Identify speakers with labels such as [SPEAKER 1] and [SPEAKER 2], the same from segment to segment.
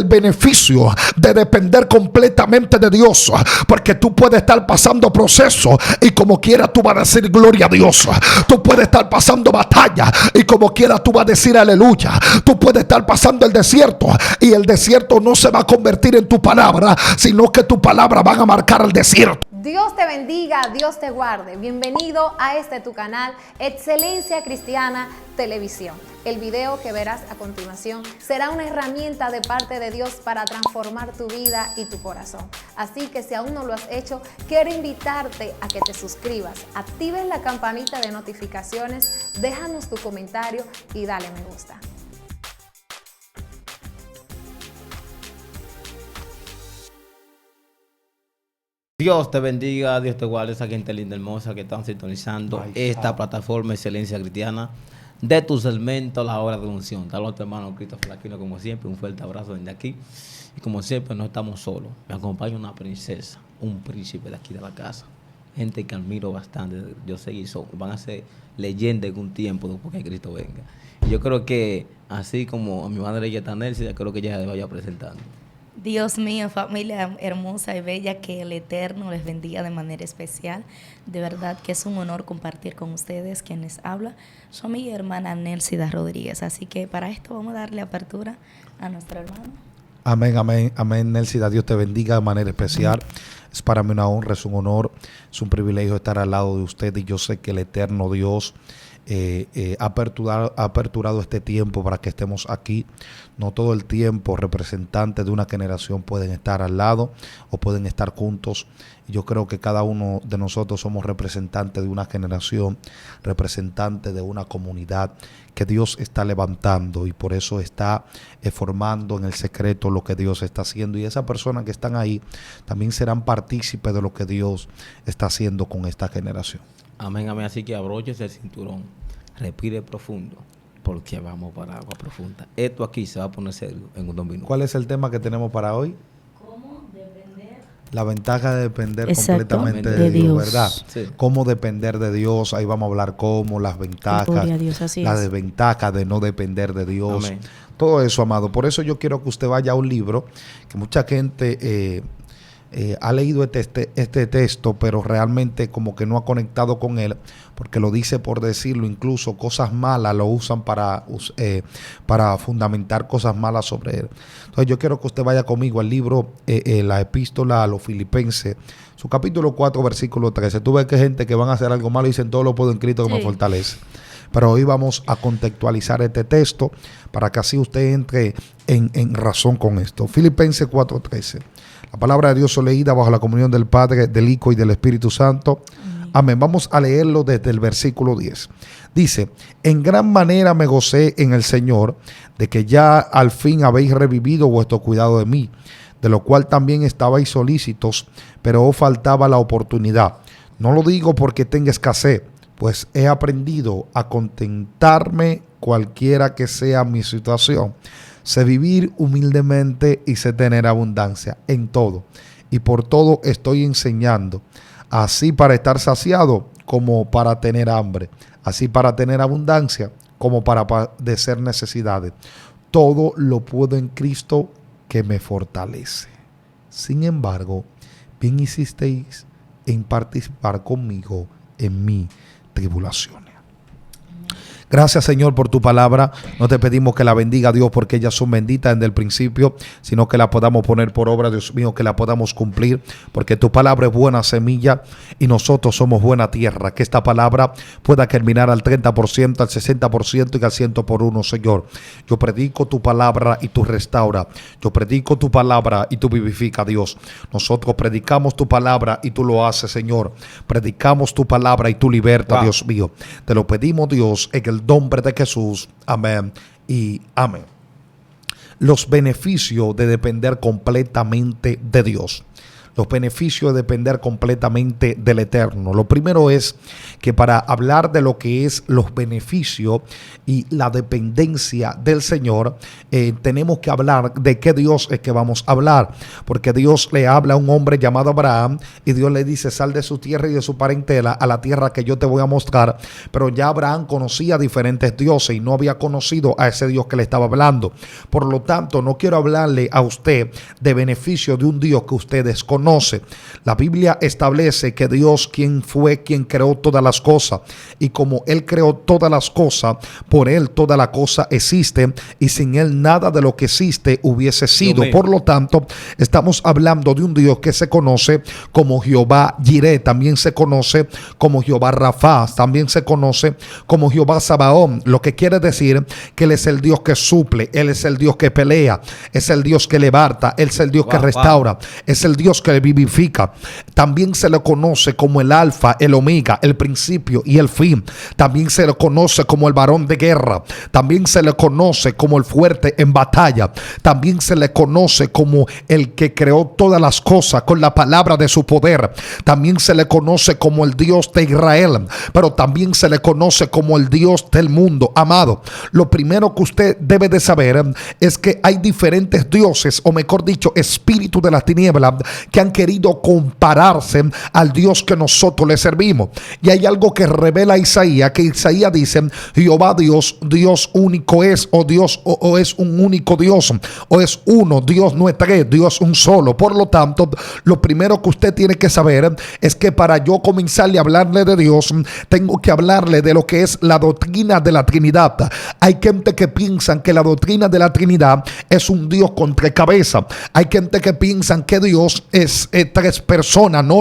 [SPEAKER 1] el beneficio de depender completamente de Dios, porque tú puedes estar pasando procesos y como quiera tú vas a decir gloria a Dios. Tú puedes estar pasando batalla y como quiera tú vas a decir aleluya. Tú puedes estar pasando el desierto y el desierto no se va a convertir en tu palabra, sino que tu palabra van a marcar el desierto.
[SPEAKER 2] Dios te bendiga, Dios te guarde. Bienvenido a tu canal, Excelencia Cristiana Televisión. El video que verás a continuación será una herramienta de parte de Dios para transformar tu vida y tu corazón. Así que si aún no lo has hecho, quiero invitarte a que te suscribas, actives la campanita de notificaciones, déjanos tu comentario y dale me gusta.
[SPEAKER 3] Dios te bendiga, Dios te guarde, esa gente linda, hermosa que están sintonizando esta plataforma Excelencia Cristiana de tu segmento La Hora de Unción. Tal vez tu hermano Cristo Flaquino, como siempre, un fuerte abrazo desde aquí. Y como siempre, no estamos solos. Me acompaña una princesa, un príncipe de aquí de la casa. Gente que admiro bastante. Yo sé que van a ser leyendas en un tiempo después que Cristo venga. Y yo creo que, así como a mi madre ya está Nelson, creo que ya se vaya presentando.
[SPEAKER 4] Dios mío, familia hermosa y bella, que el Eterno les bendiga de manera especial. De verdad que es un honor compartir con ustedes quienes habla. Soy mi hermana Nelsida Rodríguez, así que para esto vamos a darle apertura a nuestro hermano.
[SPEAKER 1] Amén, amén, amén, Nelsida. Dios te bendiga de manera especial. Es para mí una honra, es un honor, es un privilegio estar al lado de usted y yo sé que el Eterno Dios ha aperturado este tiempo para que estemos aquí. No todo el tiempo representantes de una generación pueden estar al lado o pueden estar juntos. Yo creo que cada uno de nosotros somos representantes de una generación, representantes de una comunidad que Dios está levantando y por eso está formando en el secreto lo que Dios está haciendo. Y esas personas que están ahí también serán partícipes de lo que Dios está haciendo con esta generación.
[SPEAKER 3] Amén, amén. Así que abróchese el cinturón, respire profundo, porque vamos para agua profunda. Esto aquí se va a poner serio en unos minutos.
[SPEAKER 1] ¿Cuál es el tema que tenemos para hoy?
[SPEAKER 4] ¿Cómo depender?
[SPEAKER 1] La ventaja de depender
[SPEAKER 4] Exacto,
[SPEAKER 1] completamente de Dios, ¿verdad?
[SPEAKER 3] Sí.
[SPEAKER 1] Cómo depender de Dios, ahí vamos a hablar cómo, las ventajas, las desventajas de no depender de Dios.
[SPEAKER 3] Amén.
[SPEAKER 1] Todo eso, amado. Por eso yo quiero que usted vaya a un libro que mucha gente ha leído este texto, pero realmente como que no ha conectado con él, porque lo dice por decirlo, incluso cosas malas lo usan para fundamentar cosas malas sobre él. Entonces yo quiero que usted vaya conmigo al libro, la epístola a los Filipenses, su capítulo 4, versículo 13. Tú ves que hay gente que van a hacer algo malo y dicen todo lo puedo en Cristo que me fortalece. Pero hoy vamos a contextualizar este texto para que así usted entre en razón con esto. Filipenses 4:13. La palabra de Dios es leída bajo la comunión del Padre, del Hijo y del Espíritu Santo. Amén. Vamos a leerlo desde el versículo 10. Dice: en gran manera me gocé en el Señor de que ya al fin habéis revivido vuestro cuidado de mí, de lo cual también estabais solícitos, pero os faltaba la oportunidad. No lo digo porque tenga escasez, pues he aprendido a contentarme cualquiera que sea mi situación. Sé vivir humildemente y sé tener abundancia en todo. Y por todo estoy enseñando, así para estar saciado como para tener hambre, así para tener abundancia como para padecer necesidades. Todo lo puedo en Cristo que me fortalece. Sin embargo, bien hicisteis en participar conmigo en mi tribulaciones. Gracias, Señor, por tu palabra. No te pedimos que la bendiga, Dios, porque ellas son benditas desde el principio, sino que la podamos poner por obra, Dios mío, que la podamos cumplir, porque tu palabra es buena semilla y nosotros somos buena tierra. Que esta palabra pueda germinar al 30%, al 60% y al 100%, Señor. Yo predico tu palabra y tú restaura. Yo predico tu palabra y tú vivifica, Dios. Nosotros predicamos tu palabra y tú lo haces, Señor. Predicamos tu palabra y tú libertas, Dios mío. Te lo pedimos, Dios, en el nombre de Jesús. Amén y amén. Los beneficios de depender completamente de Dios. los beneficios de depender completamente del Eterno. Lo primero es que para hablar de lo que es los beneficios y la dependencia del Señor, tenemos que hablar de qué Dios es que vamos a hablar, porque Dios le habla a un hombre llamado Abraham y Dios le dice: sal de su tierra y de su parentela a la tierra que yo te voy a mostrar. Pero ya Abraham conocía diferentes dioses y no había conocido a ese Dios que le estaba hablando. Por lo tanto, no quiero hablarle a usted de beneficio de un Dios que usted desconoce. La Biblia establece que Dios, quien fue quien creó todas las cosas, y como Él creó todas las cosas, por Él toda la cosa existe, y sin Él nada de lo que existe hubiese sido. Por lo tanto, estamos hablando de un Dios que se conoce como Jehová Jireh, también se conoce como Jehová Rafa, también se conoce como Jehová Sabaón, lo que quiere decir que Él es el Dios que suple, Él es el Dios que pelea, es el Dios que levanta, Él es el Dios que restaura, es el Dios que vivifica. También se le conoce como el Alfa, el Omega, el principio y el fin. También se le conoce como el varón de guerra. También se le conoce como el fuerte en batalla. También se le conoce como el que creó todas las cosas con la palabra de su poder. También se le conoce como el Dios de Israel, pero también se le conoce como el Dios del mundo. Amado, lo primero que usted debe de saber es que hay diferentes dioses, o mejor dicho, espíritus de las tinieblas, que han querido compararse al Dios que nosotros le servimos. Y hay algo que revela Isaías, que Isaías dice: Jehová Dios, Dios único es, o Dios o es un único Dios, o es uno, Dios no es tres, Dios un solo. Por lo tanto, lo primero que usted tiene que saber es que para yo comenzarle a hablarle de Dios, tengo que hablarle de lo que es la doctrina de la Trinidad. Hay gente que piensa que la doctrina de la Trinidad es un Dios con tres cabezas. Hay gente que piensa que Dios es tres personas. No.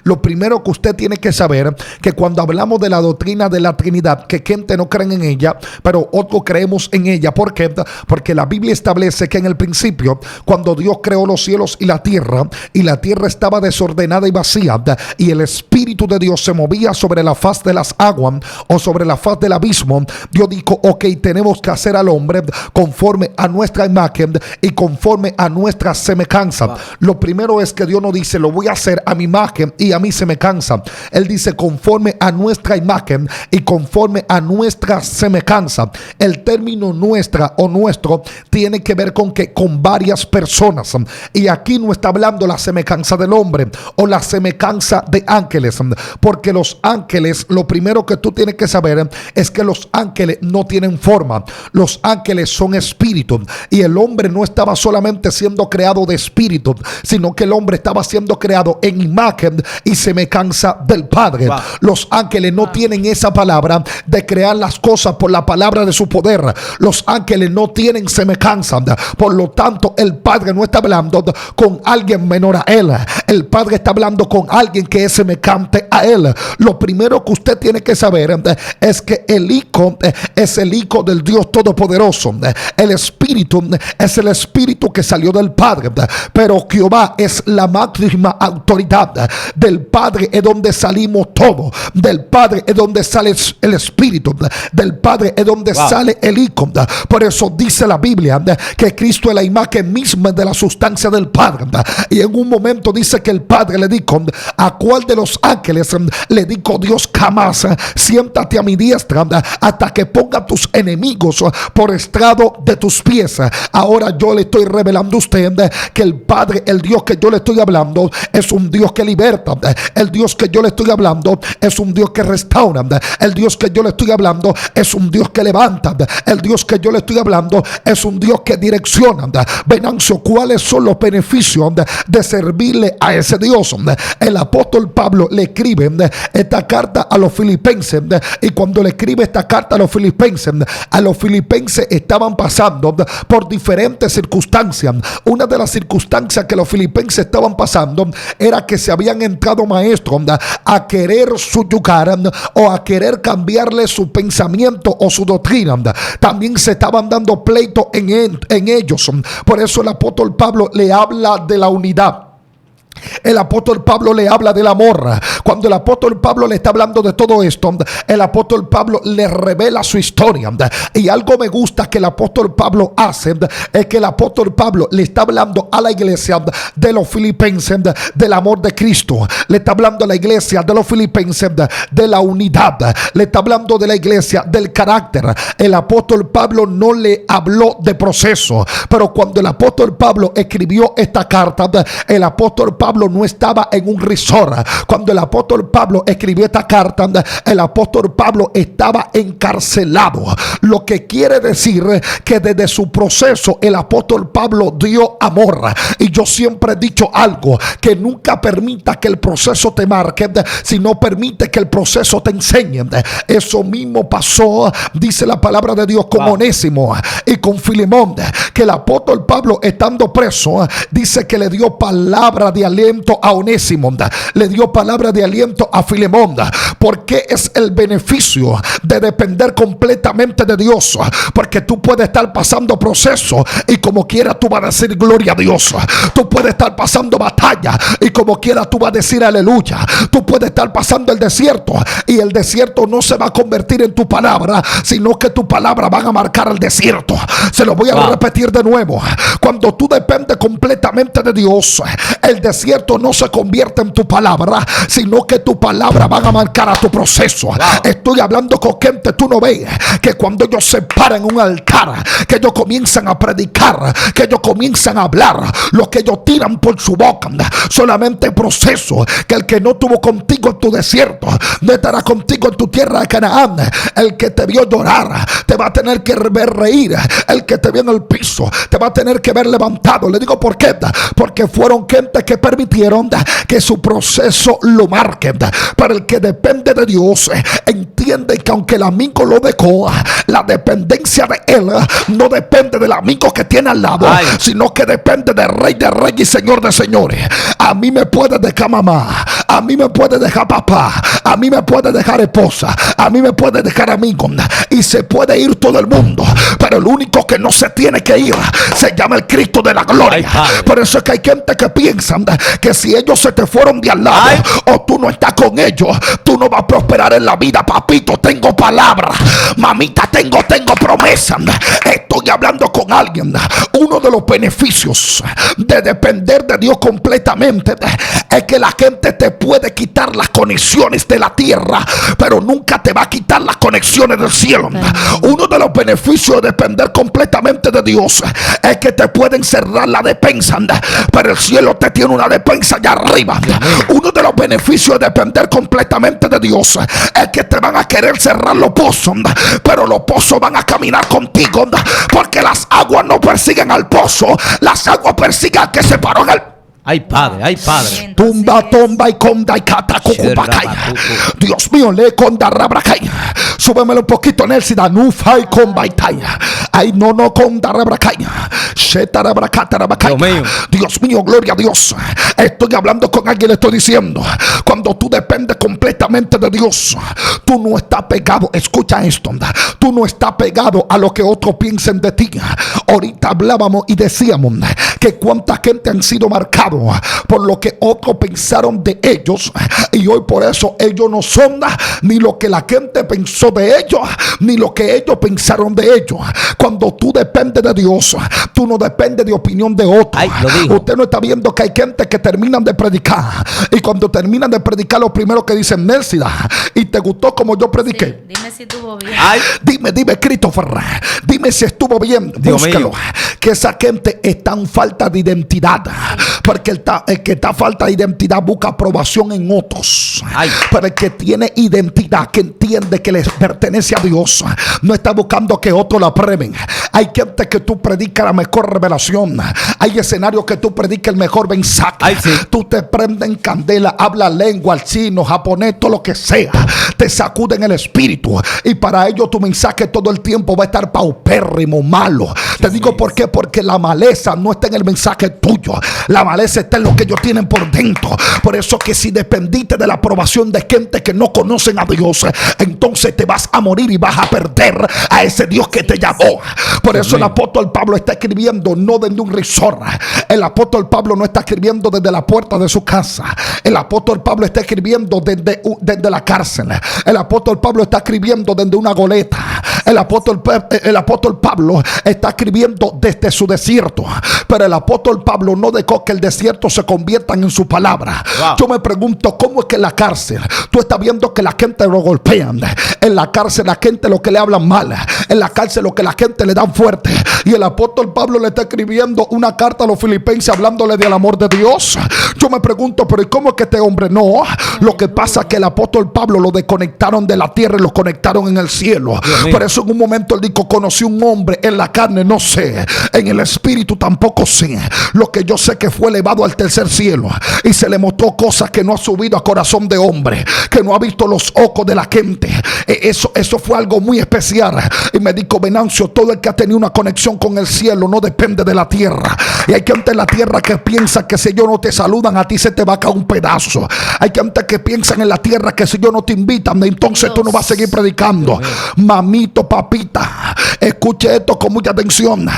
[SPEAKER 1] Lo primero que usted tiene que saber, que cuando hablamos de la doctrina de la Trinidad, que gente no creen en ella, pero otros creemos en ella. ¿Por qué? Porque la Biblia establece que en el principio, cuando Dios creó los cielos y la tierra estaba desordenada y vacía, y el Espíritu de Dios se movía sobre la faz de las aguas, o sobre la faz del abismo, Dios dijo: ok, tenemos que hacer al hombre conforme a nuestra imagen y conforme a nuestra semejanza. Wow. Lo primero es que Dios no dice: lo voy a hacer a mi imagen y a mi semejanza. Él dice: conforme a nuestra imagen y conforme a nuestra semejanza. El término nuestra o nuestro tiene que ver con varias personas, y aquí no está hablando la semejanza del hombre o la semejanza de ángeles, porque los ángeles, lo primero que tú tienes que saber es que los ángeles no tienen forma. Los ángeles son espíritus, y el hombre no estaba solamente siendo creado de espíritu, sino que el hombre estaba siendo creado en imagen y semejanza del Padre. Wow. Los ángeles no tienen esa palabra de crear las cosas por la palabra de su poder. Los ángeles no tienen semejanza. Por lo tanto, el Padre no está hablando con alguien menor a él. El Padre está hablando con alguien que es semejante a él. Lo primero que usted tiene que saber es que el Hijo es el Hijo del Dios Todopoderoso. El Espíritu es el Espíritu que salió del Padre, pero Jehová es la máxima autoridad. Del Padre es donde salimos todos. Del Padre es donde sale el Espíritu. Del Padre es donde sale el Hijo. Por eso dice la Biblia que Cristo es la imagen misma de la sustancia del Padre. Y en un momento dice que el Padre le dijo: ¿a cuál de los ángeles le dijo Dios jamás? Siéntate a mi diestra hasta que ponga tus enemigos por estrado de tus pies. Ahora yo le estoy revelando a usted que el Padre, el Dios que yo le estoy hablando, es un Dios que liberta. El Dios que yo le estoy hablando es un Dios que restaura. El Dios que yo le estoy hablando es un Dios que levanta. El Dios que yo le estoy hablando es un Dios que direcciona. Venancio, ¿cuáles son los beneficios de servirle a ese Dios? El apóstol Pablo le escribe esta carta a los filipenses, y cuando le escribe esta carta a los filipenses estaban pasando por diferentes circunstancias. Una de las circunstancias que los filipenses estaban pasando era que se habían entrado maestros a querer subyugar o a querer cambiarle su pensamiento o su doctrina. También se estaban dando pleito en ellos. Por eso el apóstol Pablo le habla de la unidad. el apóstol Pablo le habla del amor. Cuando el apóstol Pablo le está hablando de todo esto, el apóstol Pablo le revela su historia. Y algo me gusta que el apóstol Pablo hace, es que el apóstol Pablo le está hablando a la iglesia de los filipenses del amor de Cristo. Le está hablando a la iglesia de los filipenses de la unidad. Le está hablando de la iglesia del carácter. El apóstol Pablo no le habló de proceso, pero cuando el apóstol Pablo escribió esta carta, el apóstol Pablo no estaba en un resort. Cuando el apóstol Pablo escribió esta carta, el apóstol Pablo estaba encarcelado, lo que quiere decir que desde su proceso el apóstol Pablo dio amor. Y yo siempre he dicho algo, que nunca permita que el proceso te marque, sino permite que el proceso te enseñe. Eso mismo pasó, dice la palabra de Dios, con Onésimo y con Filemón, que el apóstol Pablo, estando preso, dice que le dio palabra de aliento a Onésimo, le dio palabra de aliento a Filemón, porque es el beneficio de depender completamente de Dios. Porque tú puedes estar pasando proceso y como quiera tú vas a decir gloria a Dios. Tú puedes estar pasando batalla y como quiera tú vas a decir aleluya. Tú puedes estar pasando el desierto y el desierto no se va a convertir en tu palabra, sino que tu palabra van a marcar el desierto. Se lo voy a repetir de nuevo. Cuando tú dependes completamente de Dios, el desierto no se convierte en tu palabra, sino que tu palabra van a marcar a tu proceso. Estoy hablando con gente, tú no ves que cuando ellos se paran en un altar, que ellos comienzan a predicar, que ellos comienzan a hablar, lo que ellos tiran por su boca solamente proceso. Que el que no tuvo contigo en tu desierto no estará contigo en tu tierra de Canaán. El que te vio llorar te va a tener que ver reír. El que te vio en el piso te va a tener que ver levantado. Le digo por qué, porque fueron gente que permitieron que su proceso lo marque. Para el que depende de Dios, entiende que aunque el amigo lo dejó, la dependencia de él no depende del amigo que tiene al lado, sino que depende del Rey de Reyes y Señor de Señores. A mí me puede dejar mamá, a mí me puede dejar papá, a mí me puede dejar esposa, a mí me puede dejar amigo, y se puede ir todo el mundo, pero el único que no se tiene que ir se llama el Cristo de la gloria. Por eso es que hay gente que piensa que si ellos se te fueron de al lado, o tú no estás con ellos, tú no vas a prosperar en la vida. Papito, tengo palabra. Mamita, tengo promesa. Estoy hablando con alguien. Uno de los beneficios de depender de Dios completamente es que la gente te puede quitar las conexiones de la tierra, pero nunca te va a quitar las conexiones del cielo. Uno de los beneficios de depender completamente de Dios es que te pueden cerrar la despensa, pero el cielo te tiene una despensa allá arriba. Uno de los beneficios de depender completamente de Dios es que te van a querer cerrar los pozos, pero los pozos van a caminar contigo, porque las aguas no persiguen al pozo, las aguas persiguen al que se paró en el...
[SPEAKER 3] Ay, Padre, ay, Padre.
[SPEAKER 1] Tumba, tomba y conda y cata cucupacay. Dios mío, le conda rabracay. Súbemelo un poquito, Nelsi, da nufa y conda y taya. Ay, no conda rabracay. Sheta rabracata rabacay. Dios mío, gloria a Dios. Estoy hablando con alguien, le estoy diciendo. Cuando tú dependes completamente de Dios, tú no estás pegado. Escucha esto. Tú no estás pegado a lo que otros piensen de ti. Ahorita hablábamos y decíamos que cuánta gente han sido marcados por lo que otros pensaron de ellos, y hoy por eso ellos no son ni lo que la gente pensó de ellos, ni lo que ellos pensaron de ellos. Cuando tú dependes de Dios, tú no dependes de opinión de otros. Usted no está viendo que hay gente que terminan de predicar, y cuando terminan de predicar lo primero que dicen, Nelsi, ¿y te gustó como yo prediqué?
[SPEAKER 4] Sí, dime si estuvo bien.
[SPEAKER 1] Dime Christopher, dime si estuvo bien. Búscalo. Que esa gente está en falta de identidad, porque el que está falta de identidad busca aprobación en otros. Pero el que tiene identidad, que entiende que le pertenece a Dios, no está buscando que otros la aprueben. Hay gente que tú predicas la mejor revelación, hay escenarios que tú predicas el mejor mensaje. Tú te prendes en candela, hablas lengua, al chino, japonés, todo lo que sea, te sacuden el espíritu, y para ello tu mensaje todo el tiempo va a estar paupérrimo, malo. Te digo por qué, porque la maleza no está en el mensaje tuyo, la maleza está en lo que ellos tienen por dentro. Por eso que si dependiste de la aprobación de gente que no conocen a Dios, entonces te vas a morir y vas a perder a ese Dios que te llamó. Por eso el apóstol Pablo está escribiendo no desde un resort. El apóstol Pablo no está escribiendo desde la puerta de su casa. El apóstol Pablo está escribiendo desde la cárcel. El apóstol Pablo está escribiendo desde una goleta. El apóstol Pablo está escribiendo desde su desierto. Pero el apóstol Pablo no dejó que el desierto se convierta en su palabra. Wow. Yo me pregunto, ¿cómo es que en la cárcel tú estás viendo que la gente lo golpean? En la cárcel la gente lo que le hablan mal. En la cárcel lo que la gente le dan fuerte. Y el apóstol Pablo le está escribiendo una carta a los filipenses hablándole del amor de Dios. Yo me pregunto, pero ¿y cómo es que este hombre no? Lo que pasa es que el apóstol Pablo lo desconectaron de la tierra y lo conectaron en el cielo. Por eso en un momento él dijo, conocí un hombre en la carne, no sé, en el espíritu tampoco sé. Lo que yo sé que fue elevado al tercer cielo y se le mostró cosas que no ha subido a corazón de hombre, que no ha visto los ojos de la gente. Eso fue algo muy especial. Y me dijo, Venancio, todo el que ha tenido una conexión con el cielo no depende de la tierra. Y hay gente en la tierra que piensa que si ellos no te saludan, a ti se te va a caer un pedazo. Hay gente que piensan en la tierra que si ellos no te invitan, entonces tú no vas a seguir predicando. Mamito, papita, escuche esto con mucha atención.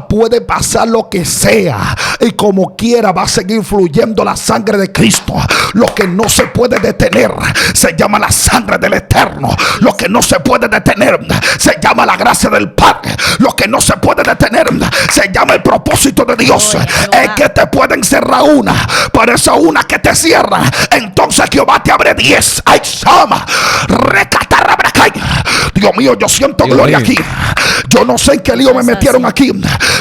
[SPEAKER 1] Puede pasar lo que sea y como quiera va a seguir fluyendo la sangre de Cristo. Lo que no se puede detener se llama la sangre del Eterno. Lo que no se puede detener se llama la gracia del Padre. Lo que no se puede detener se llama el propósito de Dios. Es que te pueden cerrar una, pero esa una que te cierra, entonces Jehová te abre 10. Ay, sama, Dios mío, yo siento gloria aquí. Yo no sé en qué lío me metieron aquí,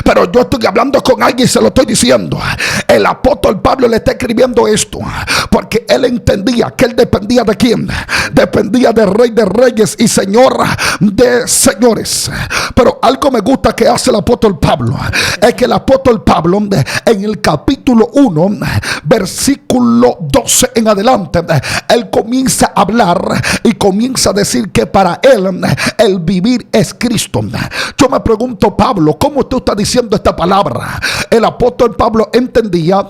[SPEAKER 1] pero yo estoy hablando con alguien y se lo estoy diciendo. El apóstol Pablo le está escribiendo esto porque él entendía que él dependía de quién. Dependía del Rey de Reyes y Señor de Señores. Pero algo me gusta que hace el apóstol Pablo, es que el apóstol Pablo en el capítulo 1 versículo 12 en adelante, él comienza a hablar y comienza a decir que para él el vivir es Cristo. Yo me pregunto, Pablo, ¿cómo tú estás diciendo esta palabra? El apóstol Pablo entendía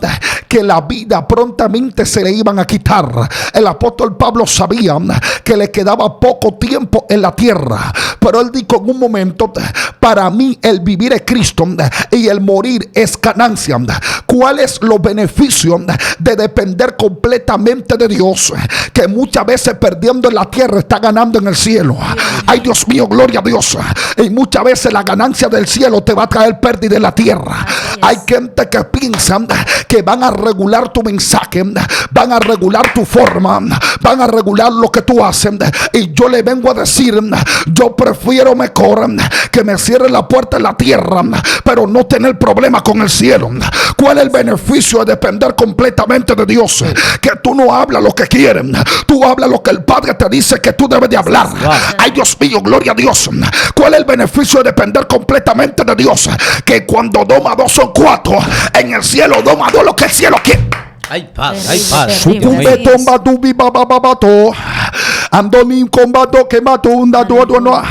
[SPEAKER 1] que la vida prontamente se le iban a quitar. El apóstol Pablo sabía que le quedaba poco tiempo en la tierra, pero él dijo en un momento, para mí el vivir es Cristo y el morir es ganancia. ¿Cuáles los beneficios de depender completamente de Dios? Que muchas veces perdiendo en la tierra está ganando en el cielo. Ay, Dios mío, gloria a Dios. Y muchas veces la ganancia del cielo te va a traer pérdida en la tierra. Hay gente que piensa que van a regular tu mensaje, van a regular tu forma, van a regular lo que tú haces. Y yo le vengo a decir, yo prefiero mejor que me cierren la puerta en la tierra, pero no tener problema con el cielo. ¿Cuál es el beneficio de depender completamente de Dios? Que tú no hablas lo que quieren, tú hablas lo que el Padre te dice que tú debes de hablar. Ay, Dios mío, gloria a Dios. ¿Cuál es el beneficio de depender completamente de Dios? Que cuando 2 más 2 son 4, en el cielo 2 más 2 lo que el cielo quiere.
[SPEAKER 3] Ay, padre, ay, padre.
[SPEAKER 1] Sucumbe tomba tu viva babato. Andoni combato que mató un dado no.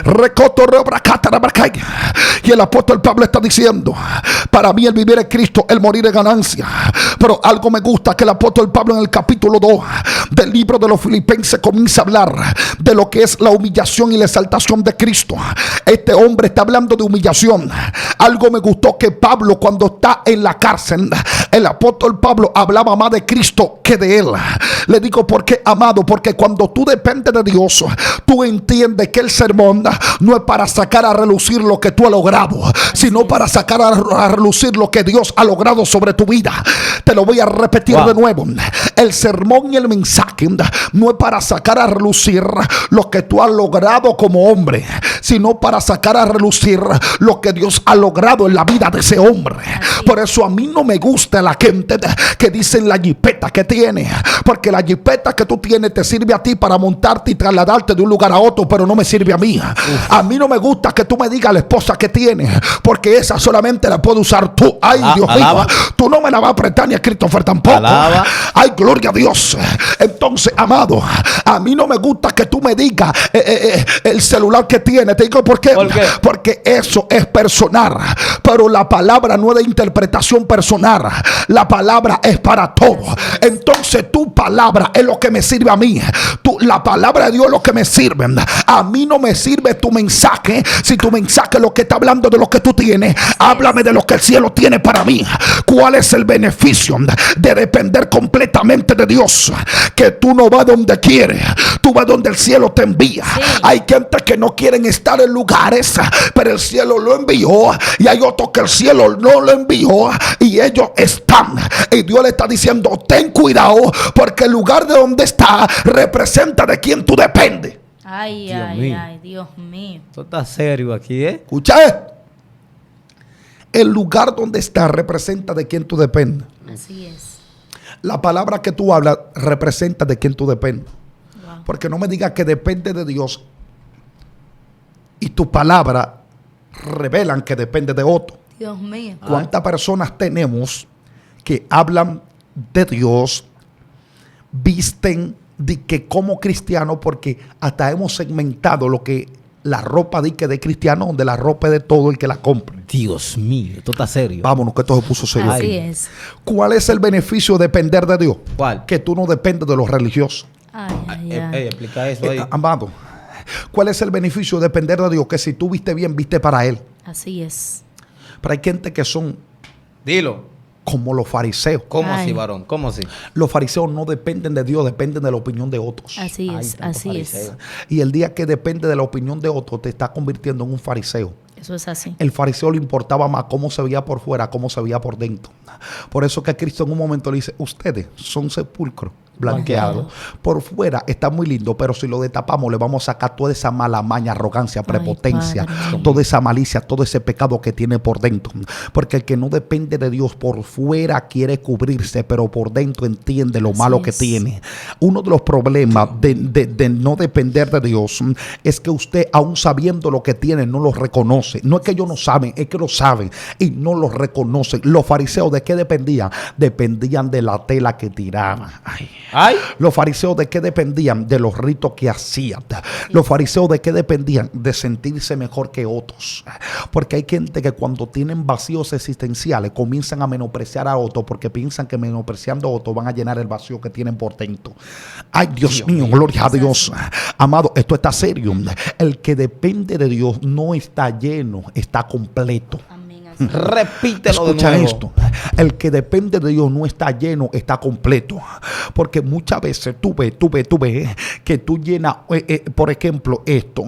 [SPEAKER 1] Recoto rebracata rebracay. Y el apóstol Pablo está diciendo, para mí el vivir es Cristo, el morir es ganancia. Pero algo me gusta que el apóstol Pablo en el capítulo 2 del libro de los Filipenses comienza a hablar de lo que es la humillación y la exaltación de Cristo. Este hombre está hablando de humillación. Algo me gustó que Pablo, cuando está en la cárcel, el apóstol Pablo hablaba más de Cristo que de él. Le digo, ¿por qué, amado? Porque cuando tú dependes de Dios, tú entiendes que el sermón no es para sacar a relucir lo que tú has logrado, sino para sacar a relucir lo que Dios ha logrado sobre tu vida. Te lo voy a repetir de nuevo. El sermón y el mensaje no es para sacar a relucir lo que tú has logrado como hombre, sino para sacar a relucir lo que Dios ha logrado en la vida de ese hombre. Por eso a mí no me gusta la gente que dicen la jipeta que tiene, porque la jipeta que tú tienes te sirve a ti para montarte y trasladarte de un lugar a otro, pero no me sirve a mí. A mí no me gusta que tú me digas la esposa que tienes, porque esa solamente la puedes usar tú. Ay, Dios mío, tú no me la vas a prestar ni a Christopher tampoco. Ay, gloria gloria a Dios. Entonces, amado, a mí no me gusta que tú me digas el celular que tiene. Te digo ¿por qué? Porque eso es personal. Pero la palabra no es de interpretación personal. La palabra es para todos. Entonces tu palabra es lo que me sirve a mí. La palabra de Dios es lo que me sirve. A mí no me sirve tu mensaje. Si tu mensaje es lo que está hablando de lo que tú tienes, háblame de lo que el cielo tiene para mí. ¿Cuál es el beneficio de depender completamente de Dios? Que tú no vas donde quieres, tú vas donde el cielo te envía. Hay gente que no quieren estar en lugares, pero el cielo lo envió. Y hay otros que el cielo no lo envió y ellos están. Y Dios le está diciendo: ten cuidado, porque el lugar de donde está representa de quien tú dependes.
[SPEAKER 4] Ay,
[SPEAKER 3] Dios
[SPEAKER 4] ay,
[SPEAKER 3] mío.
[SPEAKER 4] ay, Dios mío.
[SPEAKER 3] Esto está serio aquí, ¿eh?
[SPEAKER 1] Escucha esto. El lugar donde está representa de quien tú dependes.
[SPEAKER 4] Así es.
[SPEAKER 1] La palabra que tú hablas representa de quien tú dependes.
[SPEAKER 4] Wow.
[SPEAKER 1] Porque no me digas que depende de Dios y tu palabra revelan que depende de otro.
[SPEAKER 4] Dios mío.
[SPEAKER 1] ¿Cuántas personas tenemos que hablan de Dios, visten de que como cristiano, porque hasta hemos segmentado lo que la ropa de cristiano, donde la ropa es de todo el que la compre?
[SPEAKER 3] Dios mío, esto está serio.
[SPEAKER 1] Vámonos, que esto se puso serio.
[SPEAKER 4] Así
[SPEAKER 3] Ay.
[SPEAKER 4] es.
[SPEAKER 1] ¿Cuál es el beneficio de depender de Dios?
[SPEAKER 3] ¿Cuál?
[SPEAKER 1] Que tú no dependes de los religiosos.
[SPEAKER 4] Ay, ay, ay.
[SPEAKER 3] Explica eso ahí.
[SPEAKER 1] Amado, ¿cuál es el beneficio de depender de Dios? Que si tú viste bien, viste para Él.
[SPEAKER 4] Así es.
[SPEAKER 1] Pero hay gente que son
[SPEAKER 3] Dilo.
[SPEAKER 1] como los fariseos.
[SPEAKER 3] ¿Cómo
[SPEAKER 4] Ay.
[SPEAKER 3] así, varón? ¿Cómo así?
[SPEAKER 1] Los fariseos no dependen de Dios, dependen de la opinión de otros.
[SPEAKER 4] Así
[SPEAKER 3] Ay,
[SPEAKER 4] es,
[SPEAKER 3] tanto
[SPEAKER 4] así es.
[SPEAKER 3] fariseo.
[SPEAKER 1] Y el día que depende de la opinión de otros, te está convirtiendo en un fariseo.
[SPEAKER 4] Eso es así.
[SPEAKER 1] El fariseo le importaba más cómo se veía por fuera, cómo se veía por dentro. Por eso que Cristo en un momento le dice: ustedes son sepulcros blanqueados. Por fuera está muy lindo, pero si lo destapamos le vamos a sacar toda esa mala maña, arrogancia, prepotencia,
[SPEAKER 4] Padre.
[SPEAKER 1] toda esa malicia, todo ese pecado que tiene por dentro. Porque el que no depende de Dios por fuera quiere cubrirse, pero por dentro entiende lo
[SPEAKER 4] Así
[SPEAKER 1] malo que
[SPEAKER 4] es.
[SPEAKER 1] tiene. Uno de los problemas de no depender de Dios es que usted, aún sabiendo lo que tiene, no lo reconoce. No es que ellos no saben, es que lo saben y no lo reconocen. Los fariseos, ¿de qué dependían? Dependían de la tela que tiraban.
[SPEAKER 3] Ay.
[SPEAKER 1] Los fariseos, ¿de qué dependían? De los ritos que hacían. Los fariseos, ¿de qué dependían? De sentirse mejor que otros. Porque hay gente que cuando tienen vacíos existenciales comienzan a menospreciar a otros porque piensan que menospreciando a otros van a llenar el vacío que tienen por dentro. Ay, Dios mío, gloria a Dios. Amado, esto está serio. El que depende de Dios no está lleno, está completo.
[SPEAKER 4] Amén. Así es.
[SPEAKER 3] Repítelo de
[SPEAKER 1] Escucha
[SPEAKER 3] nuevo.
[SPEAKER 1] esto. El que depende de Dios no está lleno, está completo. Porque muchas veces tú ves que tú llenas, por ejemplo, esto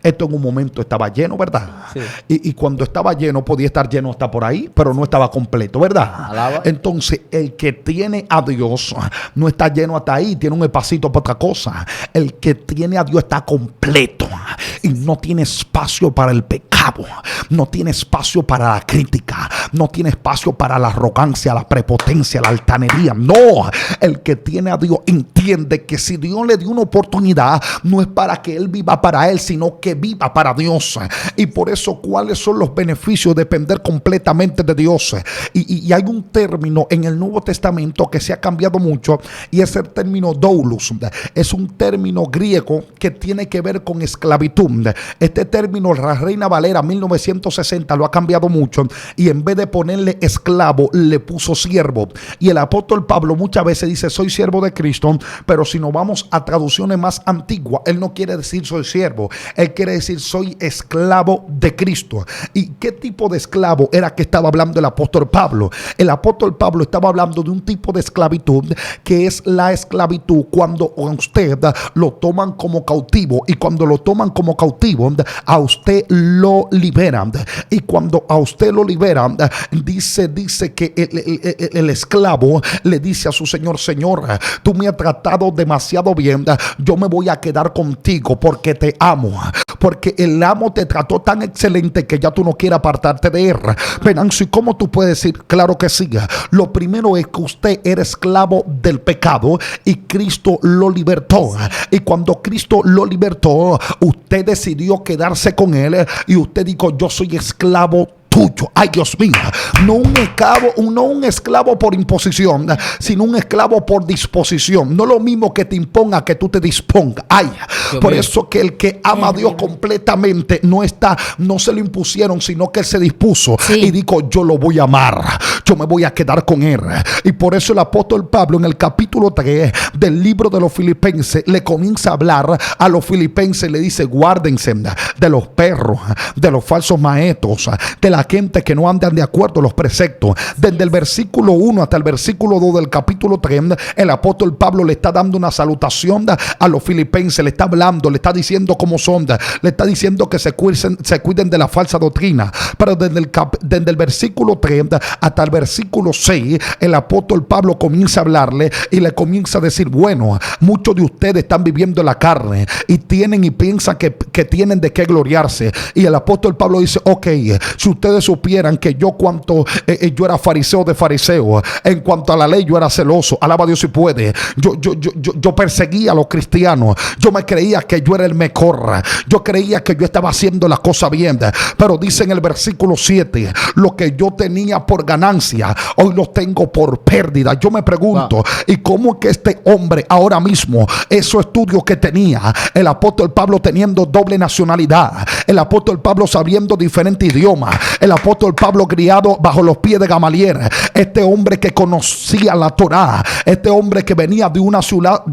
[SPEAKER 1] en un momento estaba lleno, ¿verdad?
[SPEAKER 3] Sí.
[SPEAKER 1] Y cuando estaba lleno, podía estar lleno hasta por ahí, pero no estaba completo, ¿verdad?
[SPEAKER 3] Alaba.
[SPEAKER 1] Entonces, el que tiene a Dios no está lleno hasta ahí, tiene un espacito para otra cosa. El que tiene a Dios está completo y no tiene espacio para el pecado, no tiene espacio para la crítica, no tiene espacio para la arrogancia, la prepotencia, la altanería. No, el que tiene a Dios entiende que si Dios le dio una oportunidad, no es para que él viva para él, sino que viva para Dios. Y por eso, ¿cuáles son los beneficios de depender completamente de Dios? Y hay un término en el Nuevo Testamento que se ha cambiado mucho, y es el término doulos. Es un término griego que tiene que ver con esclavitud. Este término, la Reina Valera 1960 lo ha cambiado mucho, y en vez de ponerle esclavo, le puso siervo. Y el apóstol Pablo muchas veces dice: soy siervo de Cristo, pero si nos vamos a traducciones más antiguas, él no quiere decir soy siervo, él quiere decir soy esclavo de Cristo. ¿Y qué tipo de esclavo era que estaba hablando el apóstol Pablo? El apóstol Pablo estaba hablando de un tipo de esclavitud que es la esclavitud cuando a usted lo toman como cautivo, y cuando lo toman como cautivo, a usted lo liberan. Y cuando a usted lo liberan, dice que el esclavo le dice a su señor: Señor, tú me has tratado demasiado bien, yo me voy a quedar contigo porque te amo, porque el amo te trató tan excelente que ya tú no quieres apartarte de él. Venancio, ¿y cómo tú puedes decir? Claro que sí. Lo primero es que usted era esclavo del pecado y Cristo lo libertó. Y cuando Cristo lo libertó, usted decidió quedarse con él y usted dijo: yo soy esclavo tuyo. Ay, Dios mío. No un esclavo por imposición, sino un esclavo por disposición. No lo mismo que te imponga que tú te dispongas. Ay, por eso que el que ama a Dios completamente no se lo impusieron, sino que él se dispuso y dijo: yo lo voy a amar, yo me voy a quedar con él. Y por eso el apóstol Pablo en el capítulo 3 del libro de los Filipenses le comienza a hablar a los filipenses, le dice: guárdense de los perros, de los falsos maestros, de la gente que no andan de acuerdo a los preceptos. Desde el versículo 1 hasta el versículo 2 del capítulo 3, el apóstol Pablo le está dando una salutación a los filipenses, le está hablando, le está diciendo cómo son, le está diciendo que se cuiden de la falsa doctrina. Pero desde el versículo 3 hasta el versículo 6, el apóstol Pablo comienza a hablarle y le comienza a decir: bueno, muchos de ustedes están viviendo en la carne y piensan que tienen de qué gloriarse. Y el apóstol Pablo dice: ok, si ustedes supieran que yo yo era fariseo de fariseo, en cuanto a la ley yo era celoso, alaba a Dios si puede, yo perseguía a los cristianos, yo me creía que yo era el mejor, yo creía que yo estaba haciendo las cosas bien. Pero dice en el versículo 7: lo que yo tenía por ganancia, hoy lo tengo por pérdida. Yo me pregunto, ¿y cómo es que este hombre ahora mismo, esos estudios que tenía, el apóstol Pablo teniendo doble nacionalidad, el apóstol Pablo sabiendo diferentes idiomas, el apóstol Pablo criado bajo los pies de Gamaliel, este hombre que conocía la Torá, este hombre que venía de una ciudad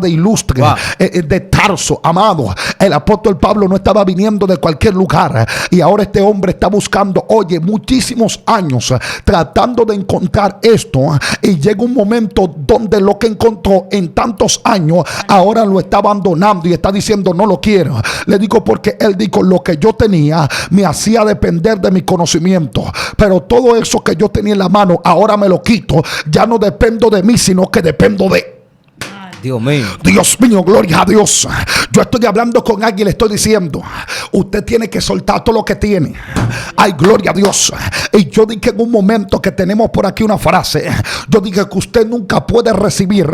[SPEAKER 1] de ilustre, de Tarso, amado, el apóstol Pablo no estaba viniendo de cualquier lugar, y ahora este hombre está buscando, oye, muchísimos años tratando de encontrar esto, y llega un momento donde lo que encontró en tantos años ahora lo está abandonando y está diciendo: no lo quiero. Le digo porque él dijo: lo que yo tenía me hacía depender de mi conocimiento, pero todo eso que yo tenía en la mano ahora me lo quito. Ya no dependo de mí, sino que dependo de
[SPEAKER 3] Dios mío.
[SPEAKER 1] Dios mío, gloria a Dios. Yo estoy hablando con alguien, le estoy diciendo: usted tiene que soltar todo lo que tiene. Ay, gloria a Dios. Y yo dije en un momento que tenemos por aquí una frase. Yo dije que usted nunca puede recibir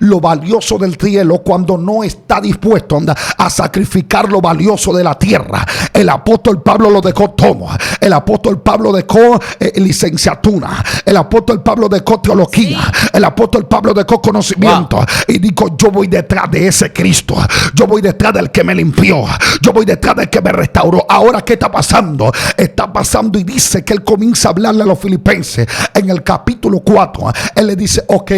[SPEAKER 1] lo valioso del cielo cuando no está dispuesto a sacrificar lo valioso de la tierra. El apóstol Pablo lo dejó todo. El apóstol Pablo dejó licenciatura. El apóstol Pablo dejó teología. El apóstol Pablo dejó conocimiento. Y dijo: yo voy detrás de ese Cristo, yo voy detrás del que me limpió, yo voy detrás del que me restauró. Ahora, ¿qué está pasando? Está pasando, y dice que él comienza a hablarle a los filipenses en el capítulo 4. Él le dice: ok,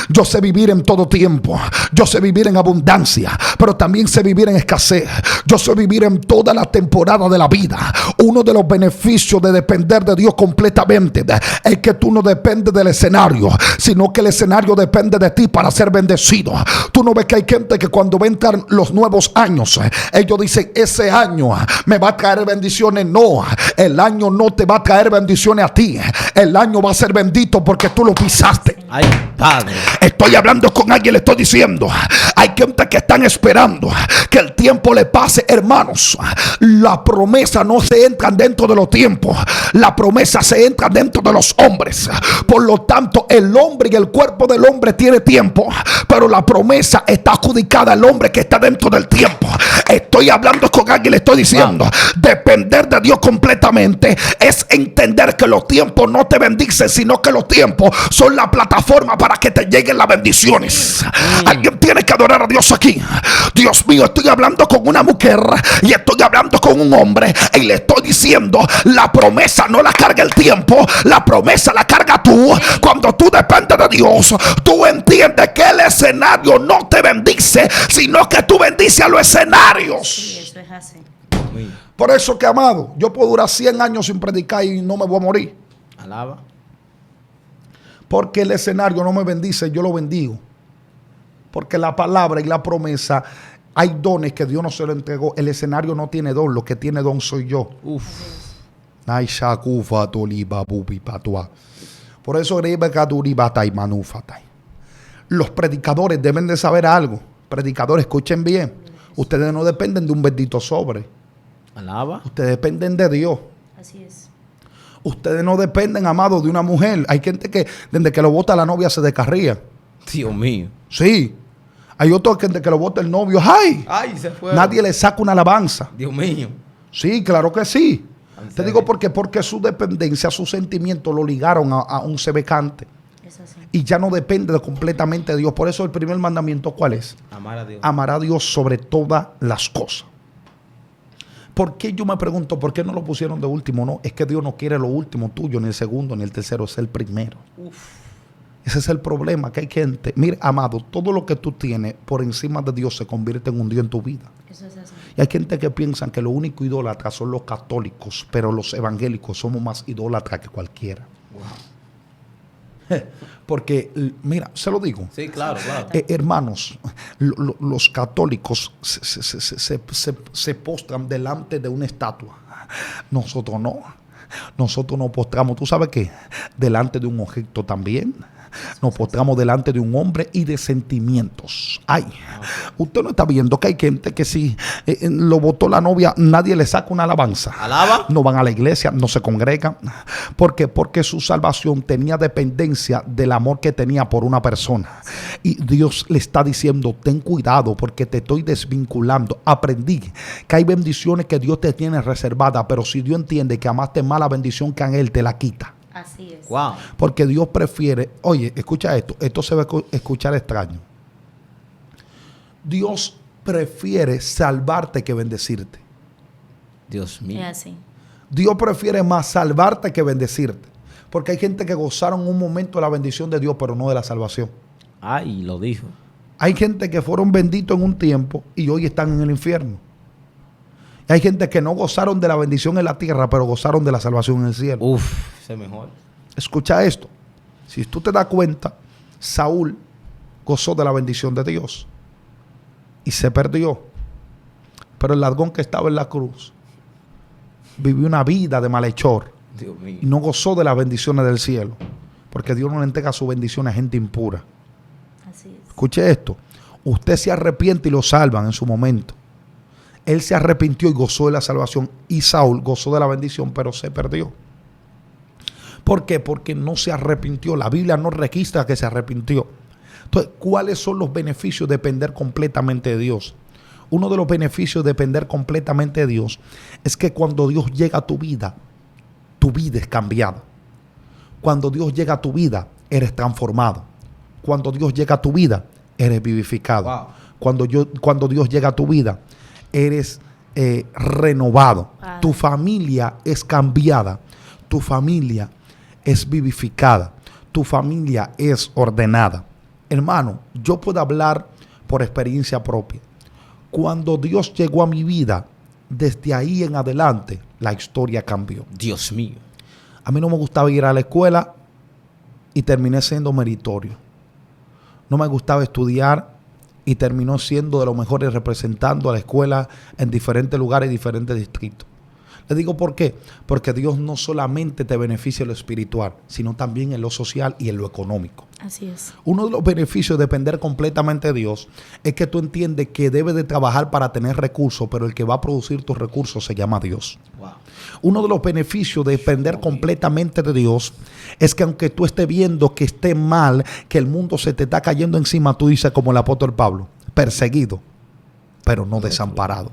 [SPEAKER 1] yo sé vivir en todo tiempo, yo sé vivir en abundancia, pero también sé vivir en escasez, yo sé vivir en toda la temporada de la vida. Uno de los beneficios de depender de Dios completamente es que tú no dependes del escenario, sino que el escenario depende de ti para ser bendecido. Tú no ves que hay gente que cuando va a entrar los nuevos años, ellos dicen: ese año me va a traer bendiciones. No, el año no te va a traer bendiciones a ti. El año va a ser bendito porque tú lo pisaste.
[SPEAKER 3] Ay, Padre.
[SPEAKER 1] Estoy hablando con alguien, le estoy diciendo: hay gente que están esperando que el tiempo le pase. Hermanos, la promesa no se entra dentro de los tiempos, la promesa se entra dentro de los hombres. Por lo tanto, el hombre y el cuerpo del hombre tiene tiempo, pero la promesa está adjudicada al hombre que está dentro del tiempo. Estoy hablando con alguien, le estoy diciendo: depender de Dios completamente es entender que los tiempos no te bendicen, sino que los tiempos son la plataforma para que te lleguen las bendiciones. Alguien tiene que adorar a Dios aquí. Dios mío, estoy hablando con una mujer y estoy hablando con un hombre, y le estoy diciendo: la promesa no la carga el tiempo, la promesa la carga tú. Cuando tú dependes de Dios, tú entiendes que el escenario no te bendice, sino que tú bendices a los escenarios.
[SPEAKER 4] Sí, eso es así.
[SPEAKER 1] Por eso que, amado, yo puedo durar 100 años sin predicar y no me voy a morir.
[SPEAKER 3] Alaba.
[SPEAKER 1] Porque el escenario no me bendice, yo lo bendigo. Porque la palabra y la promesa, hay dones que Dios no se lo entregó. El escenario no tiene don, lo que tiene don soy yo. Por eso los predicadores deben de saber algo. Predicadores, escuchen bien. Ustedes no dependen de un bendito sobre.
[SPEAKER 3] Alaba.
[SPEAKER 1] Ustedes dependen de Dios.
[SPEAKER 4] Así es.
[SPEAKER 1] Ustedes no dependen, amado, de una mujer. Hay gente que desde que lo bota la novia se descarría.
[SPEAKER 3] Dios mío.
[SPEAKER 1] Sí. Hay otros que desde que lo bota el novio, ¡ay!
[SPEAKER 3] Ay, se fue.
[SPEAKER 1] Nadie le saca una alabanza.
[SPEAKER 3] Dios mío.
[SPEAKER 1] Sí, claro que sí. Te digo porque su dependencia, sus sentimientos lo ligaron a un sebecante.
[SPEAKER 4] Eso sí.
[SPEAKER 1] Y ya no depende completamente de Dios. Por eso el primer mandamiento, ¿cuál es?
[SPEAKER 3] Amar a Dios.
[SPEAKER 1] Amar a Dios sobre todas las cosas. ¿Por qué yo me pregunto, por qué no lo pusieron de último? No, es que Dios no quiere lo último tuyo, ni el segundo, ni el tercero, es el primero. Ese es el problema, que hay gente. Mira, amado, todo lo que tú tienes por encima de Dios se convierte en un Dios en tu vida.
[SPEAKER 4] Eso es así.
[SPEAKER 1] Y hay gente que piensa que lo único idólatra son los católicos, pero los evangélicos somos más idólatras que cualquiera. Porque, mira, se lo digo.
[SPEAKER 3] Sí, claro, claro.
[SPEAKER 1] Hermanos, los católicos se postran delante de una estatua. Nosotros no. Nosotros nos postramos, ¿tú sabes qué? Delante de un objeto también. Nos postramos delante de un hombre y de sentimientos. Ay, usted no está viendo que hay gente que si lo votó la novia, nadie le saca una alabanza.
[SPEAKER 3] ¿Alaba?
[SPEAKER 1] No van a la iglesia, no se congregan. ¿Por qué? Porque su salvación tenía dependencia del amor que tenía por una persona. Y Dios le está diciendo, ten cuidado porque te estoy desvinculando. Aprendí que hay bendiciones que Dios te tiene reservadas, pero si Dios entiende que amaste más la bendición que a Él, te la quita.
[SPEAKER 4] Así es.
[SPEAKER 3] Wow.
[SPEAKER 1] Porque Dios prefiere, oye, escucha esto se va a escuchar extraño. Dios prefiere salvarte que bendecirte.
[SPEAKER 3] Dios mío.
[SPEAKER 4] Es así.
[SPEAKER 1] Dios prefiere más salvarte que bendecirte. Porque hay gente que gozaron un momento de la bendición de Dios, pero no de la salvación.
[SPEAKER 3] Ay, lo dijo.
[SPEAKER 1] Hay gente que fueron benditos en un tiempo y hoy están en el infierno. Y hay gente que no gozaron de la bendición en la tierra, pero gozaron de la salvación en el cielo.
[SPEAKER 3] Uf, ese es mejor.
[SPEAKER 1] Escucha esto. Si tú te das cuenta, Saúl gozó de la bendición de Dios y se perdió. Pero el ladrón que estaba en la cruz vivió una vida de malhechor
[SPEAKER 3] Dios mío.
[SPEAKER 1] y no gozó de las bendiciones del cielo. Porque Dios no le entrega su bendición a gente impura.
[SPEAKER 4] Así es.
[SPEAKER 1] Escuche esto. Usted se arrepiente y lo salvan en su momento. Él se arrepintió y gozó de la salvación. Y Saúl gozó de la bendición, pero se perdió. ¿Por qué? Porque no se arrepintió. La Biblia no registra que se arrepintió. Entonces, ¿cuáles son los beneficios de depender completamente de Dios? Uno de los beneficios de depender completamente de Dios es que cuando Dios llega a tu vida es cambiada. Cuando Dios llega a tu vida, eres transformado. Cuando Dios llega a tu vida, eres vivificado.
[SPEAKER 3] Wow.
[SPEAKER 1] Cuando Dios llega a tu vida, eres renovado.
[SPEAKER 4] Padre.
[SPEAKER 1] Tu familia es cambiada. Tu familia es vivificada. Tu familia es ordenada. Hermano, yo puedo hablar por experiencia propia. Cuando Dios llegó a mi vida, desde ahí en adelante, la historia cambió.
[SPEAKER 3] Dios mío.
[SPEAKER 1] A mí no me gustaba ir a la escuela y terminé siendo meritorio. No me gustaba estudiar y terminó siendo de los mejores representando a la escuela en diferentes lugares y diferentes distritos. Le digo ¿por qué? Porque Dios no solamente te beneficia en lo espiritual, sino también en lo social y en lo económico.
[SPEAKER 4] Así es.
[SPEAKER 1] Uno de los beneficios de depender completamente de Dios es que tú entiendes que debes de trabajar para tener recursos, pero el que va a producir tus recursos se llama Dios.
[SPEAKER 3] Wow.
[SPEAKER 1] Uno de los beneficios de depender completamente de Dios es que aunque tú estés viendo que esté mal, que el mundo se te está cayendo encima, tú dices como el apóstol Pablo, perseguido, pero no desamparado,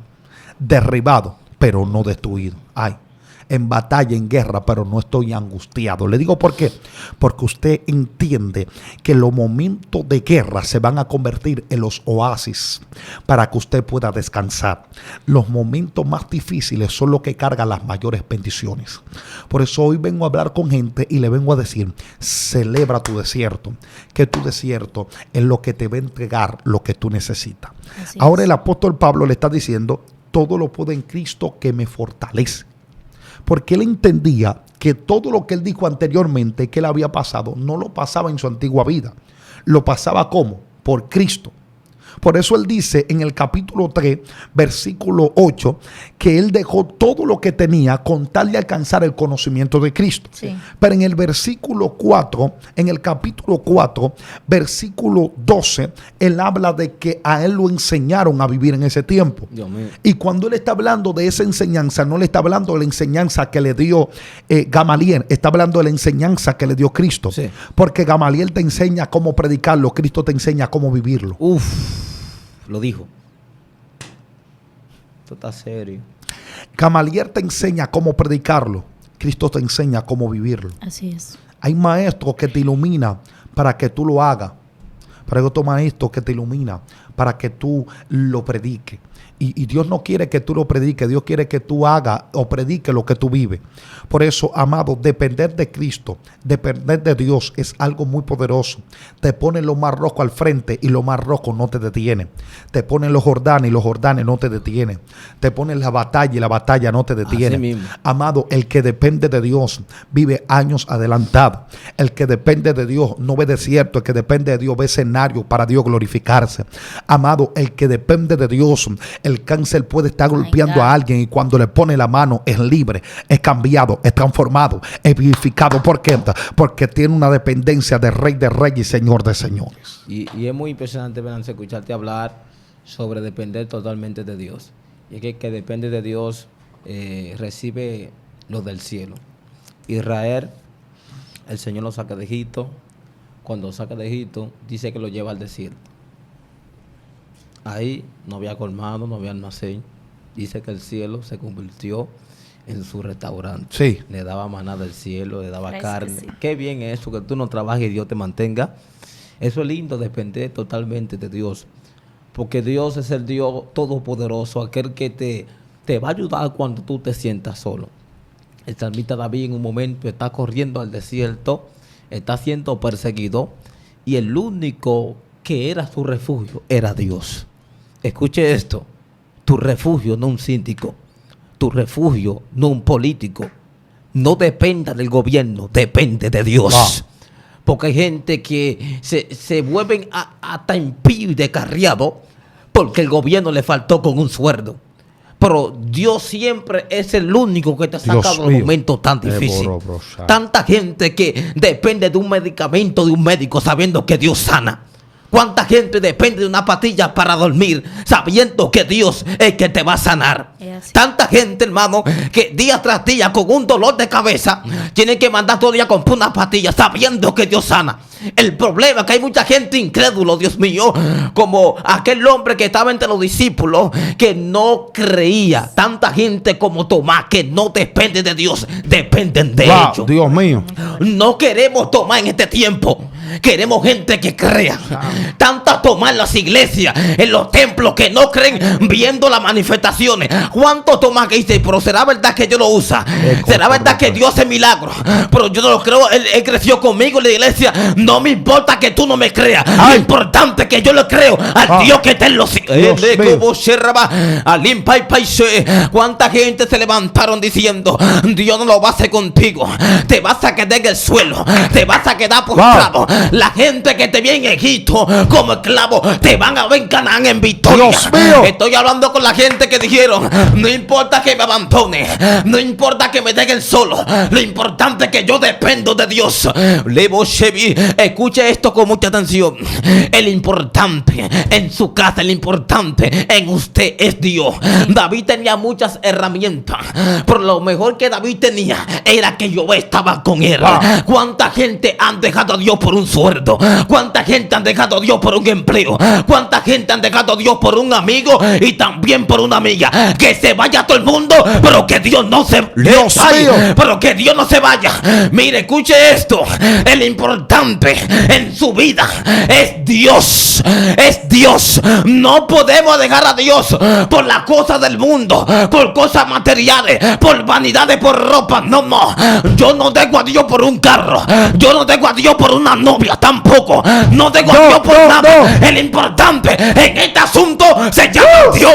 [SPEAKER 1] derribado, pero no destruido. Ay, en batalla, en guerra, pero no estoy angustiado. Le digo ¿por qué? Porque usted entiende que los momentos de guerra se van a convertir en los oasis para que usted pueda descansar. Los momentos más difíciles son los que cargan las mayores bendiciones. Por eso hoy vengo a hablar con gente y le vengo a decir, celebra tu desierto, que tu desierto es lo que te va a entregar lo que tú necesitas.
[SPEAKER 4] Así
[SPEAKER 1] Ahora
[SPEAKER 4] es.
[SPEAKER 1] el apóstol Pablo le está diciendo, todo lo puedo en Cristo que me fortalece. Porque él entendía que todo lo que él dijo anteriormente que él había pasado, no lo pasaba en su antigua vida. Lo pasaba ¿cómo? Por Cristo. Por eso él dice en el capítulo 3, versículo 8, que él dejó todo lo que tenía con tal de alcanzar el conocimiento de Cristo.
[SPEAKER 4] Sí.
[SPEAKER 1] Pero en el versículo 4, en el capítulo 4, versículo 12, él habla de que a él lo enseñaron a vivir en ese tiempo.
[SPEAKER 3] Dios mío.
[SPEAKER 1] Y cuando él está hablando de esa enseñanza, no le está hablando de la enseñanza que le dio Gamaliel, está hablando de la enseñanza que le dio Cristo.
[SPEAKER 3] Sí.
[SPEAKER 1] Porque Gamaliel te enseña cómo predicarlo, Cristo te enseña cómo vivirlo.
[SPEAKER 3] Uf, lo dijo. Esto está serio.
[SPEAKER 1] Gamaliel te enseña cómo predicarlo. Cristo te enseña cómo vivirlo.
[SPEAKER 4] Así es.
[SPEAKER 1] Hay maestros que te iluminan para que tú lo hagas. Pero hay otros maestros que te iluminan para que tú lo prediques. Y Dios no quiere que tú lo prediques. Dios quiere que tú hagas o prediques lo que tú vives. Por eso, amado, depender de Cristo, depender de Dios es algo muy poderoso. Te ponen lo más rojo al frente y lo más rojo no te detiene. Te ponen los Jordanes y los Jordanes no te detienen. Te ponen la batalla y la batalla no te detiene. Amado, el que depende de Dios vive años adelantado. El que depende de Dios no ve desierto. El que depende de Dios ve escenario para Dios glorificarse. Amado, el que depende de Dios, el cáncer puede estar golpeando a alguien y cuando le pone la mano es libre, es cambiado, es transformado, es vivificado. ¿Por qué? Porque tiene una dependencia de Rey de Reyes y Señor de Señores.
[SPEAKER 3] Y es muy impresionante, Venance, escucharte hablar sobre depender totalmente de Dios. Y es que el que depende de Dios recibe lo del cielo. Israel, el Señor lo saca de Egipto. Cuando lo saca de Egipto, dice que lo lleva al desierto. Ahí no había colmado, no había almacén. Dice que el cielo se convirtió en su restaurante.
[SPEAKER 1] Sí.
[SPEAKER 3] Le daba maná del cielo, le daba
[SPEAKER 4] Parece
[SPEAKER 3] carne.
[SPEAKER 4] que sí.
[SPEAKER 3] Qué bien es eso, que tú no trabajes y Dios te mantenga. Eso es lindo, depender totalmente de Dios. Porque Dios es el Dios todopoderoso, aquel que te va a ayudar cuando tú te sientas solo. El salmista David en un momento está corriendo al desierto, está siendo perseguido y el único que era su refugio era Dios. Escuche esto, tu refugio no un síndico, tu refugio no un político, no dependa del gobierno, depende de Dios.
[SPEAKER 1] Wow.
[SPEAKER 3] Porque hay gente que se vuelven hasta impíos y descarriados porque el gobierno le faltó con un sueldo. Pero Dios siempre es el único que te ha sacado los momentos tan difíciles. Tanta gente que depende de un medicamento, de un médico, sabiendo que Dios sana. ¿Cuánta gente depende de una pastilla para dormir, sabiendo que Dios es el que te va a sanar? Tanta gente, hermano, que día tras día con un dolor de cabeza tiene que mandar todo el día comprar una pastilla, sabiendo que Dios sana. El problema es que hay mucha gente incrédulo, Dios mío, como aquel hombre que estaba entre los discípulos que no creía. Tanta gente como Tomás que no depende de Dios, dependen de ellos.
[SPEAKER 1] Dios mío.
[SPEAKER 3] No queremos tomar en este tiempo. Queremos gente que crea. Tanta tomar en las iglesias, en los templos, que no creen viendo las manifestaciones. ¿Cuánto Tomás que dice? Pero será verdad que Dios lo usa. Será verdad que Dios hace milagros. Pero yo no lo creo. Él creció conmigo en la iglesia. No me importa que tú no me creas. Lo importante es que yo le creo al Dios que está en los cielos. ¿Cuánta gente se levantaron diciendo: Dios no lo va a hacer contigo? Te vas a quedar en el suelo. Te vas a quedar postrado. La gente que te ve en Egipto como esclavo, te van a ver en Canaán en victoria.
[SPEAKER 1] Dios mío.
[SPEAKER 3] Estoy hablando con la gente que dijeron: no importa que me abandone, no importa que me dejen solo, lo importante es que yo dependo de Dios. Escuche esto con mucha atención. El importante en su casa, el importante en usted es Dios. David tenía muchas herramientas, pero lo mejor que David tenía era que yo estaba con él. ¿Cuánta gente han dejado a Dios por un sueldo? ¿Cuánta gente han dejado a Dios por un empleo? ¿Cuánta gente han dejado a Dios por un amigo y también por una amiga? Que se vaya todo el mundo, pero que Dios no se vaya. Pero que Dios no se vaya. Mire, escuche esto. El importante en su vida es Dios. Es Dios. No podemos dejar a Dios por las cosas del mundo, por cosas materiales, por vanidades, por ropa. No, no. Yo no dejo a Dios por un carro. Yo no dejo a Dios por una novia tampoco. No dejo a Dios por nada. El importante en este asunto se llama Dios.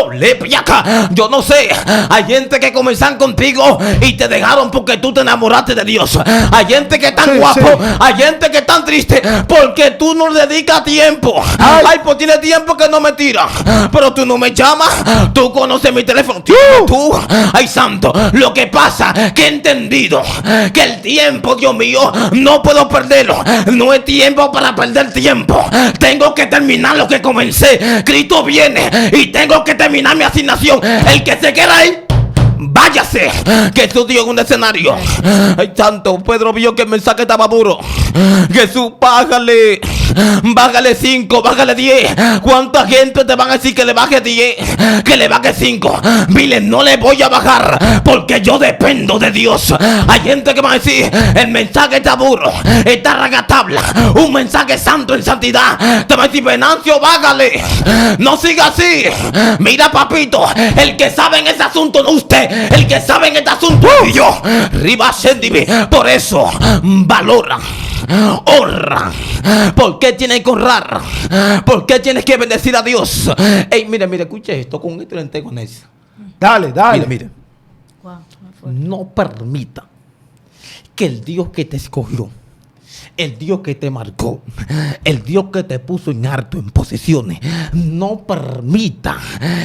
[SPEAKER 3] Yo no sé. Hay gente que comenzaron contigo y te dejaron porque tú te enamoraste de Dios. Hay gente que es tan guapo. Hay gente que es tan triste porque tú no le dedicas tiempo. Ay, pues tiene tiempo que no me tira. Pero tú no me llamas. Tú conoces mi teléfono. Tú. Ay, santo. Lo que pasa que he entendido que el tiempo, Dios mío, no puedo perderlo. No es tiempo para perder tiempo. Tengo que terminar lo que comencé. Cristo viene y tengo que terminar mi asignación. El que se queda ahí, váyase, que estudió en un escenario. Ay, santo, Pedro vio que el mensaje estaba duro. Jesús, págale. bájale 5, bájale 10. ¿Cuánta gente te van a decir que le baje 10? Que le baje 5. Dile, no le voy a bajar porque yo dependo de Dios. Hay gente que va a decir, el mensaje está duro, está ragatabla, un mensaje santo en santidad. Te va a decir, Venancio, bájale, no siga así. Mira, papito, el que sabe en ese asunto no usted, el que sabe en este asunto es yo. Por eso valora, honra. ¿Por qué tienes que honrar? ¿Por qué tienes que bendecir a Dios? Ey, mire, escuche esto, con esto le entrego en eso.
[SPEAKER 1] Dale.
[SPEAKER 3] Mire.
[SPEAKER 4] Wow,
[SPEAKER 3] No permita que el Dios que te escogió, el Dios que te marcó, el Dios que te puso en alto, en posiciones, no permita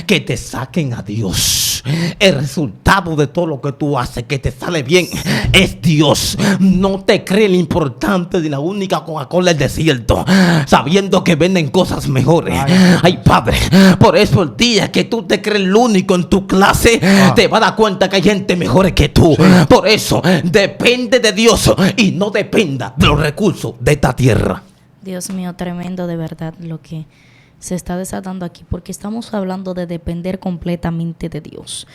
[SPEAKER 3] que te saquen a Dios. El resultado de todo lo que tú haces, que te sale bien, es Dios. No te crees lo importante de la única Coca-Cola del desierto, sabiendo que venden cosas mejores. Ay, Padre, por eso el día que tú te crees el único en tu clase, te vas a dar cuenta que hay gente mejor que tú. Por eso, depende de Dios y no dependa de los recursos de esta tierra.
[SPEAKER 4] Dios mío, tremendo de verdad lo que se está desatando aquí, porque estamos hablando de depender completamente de Dios.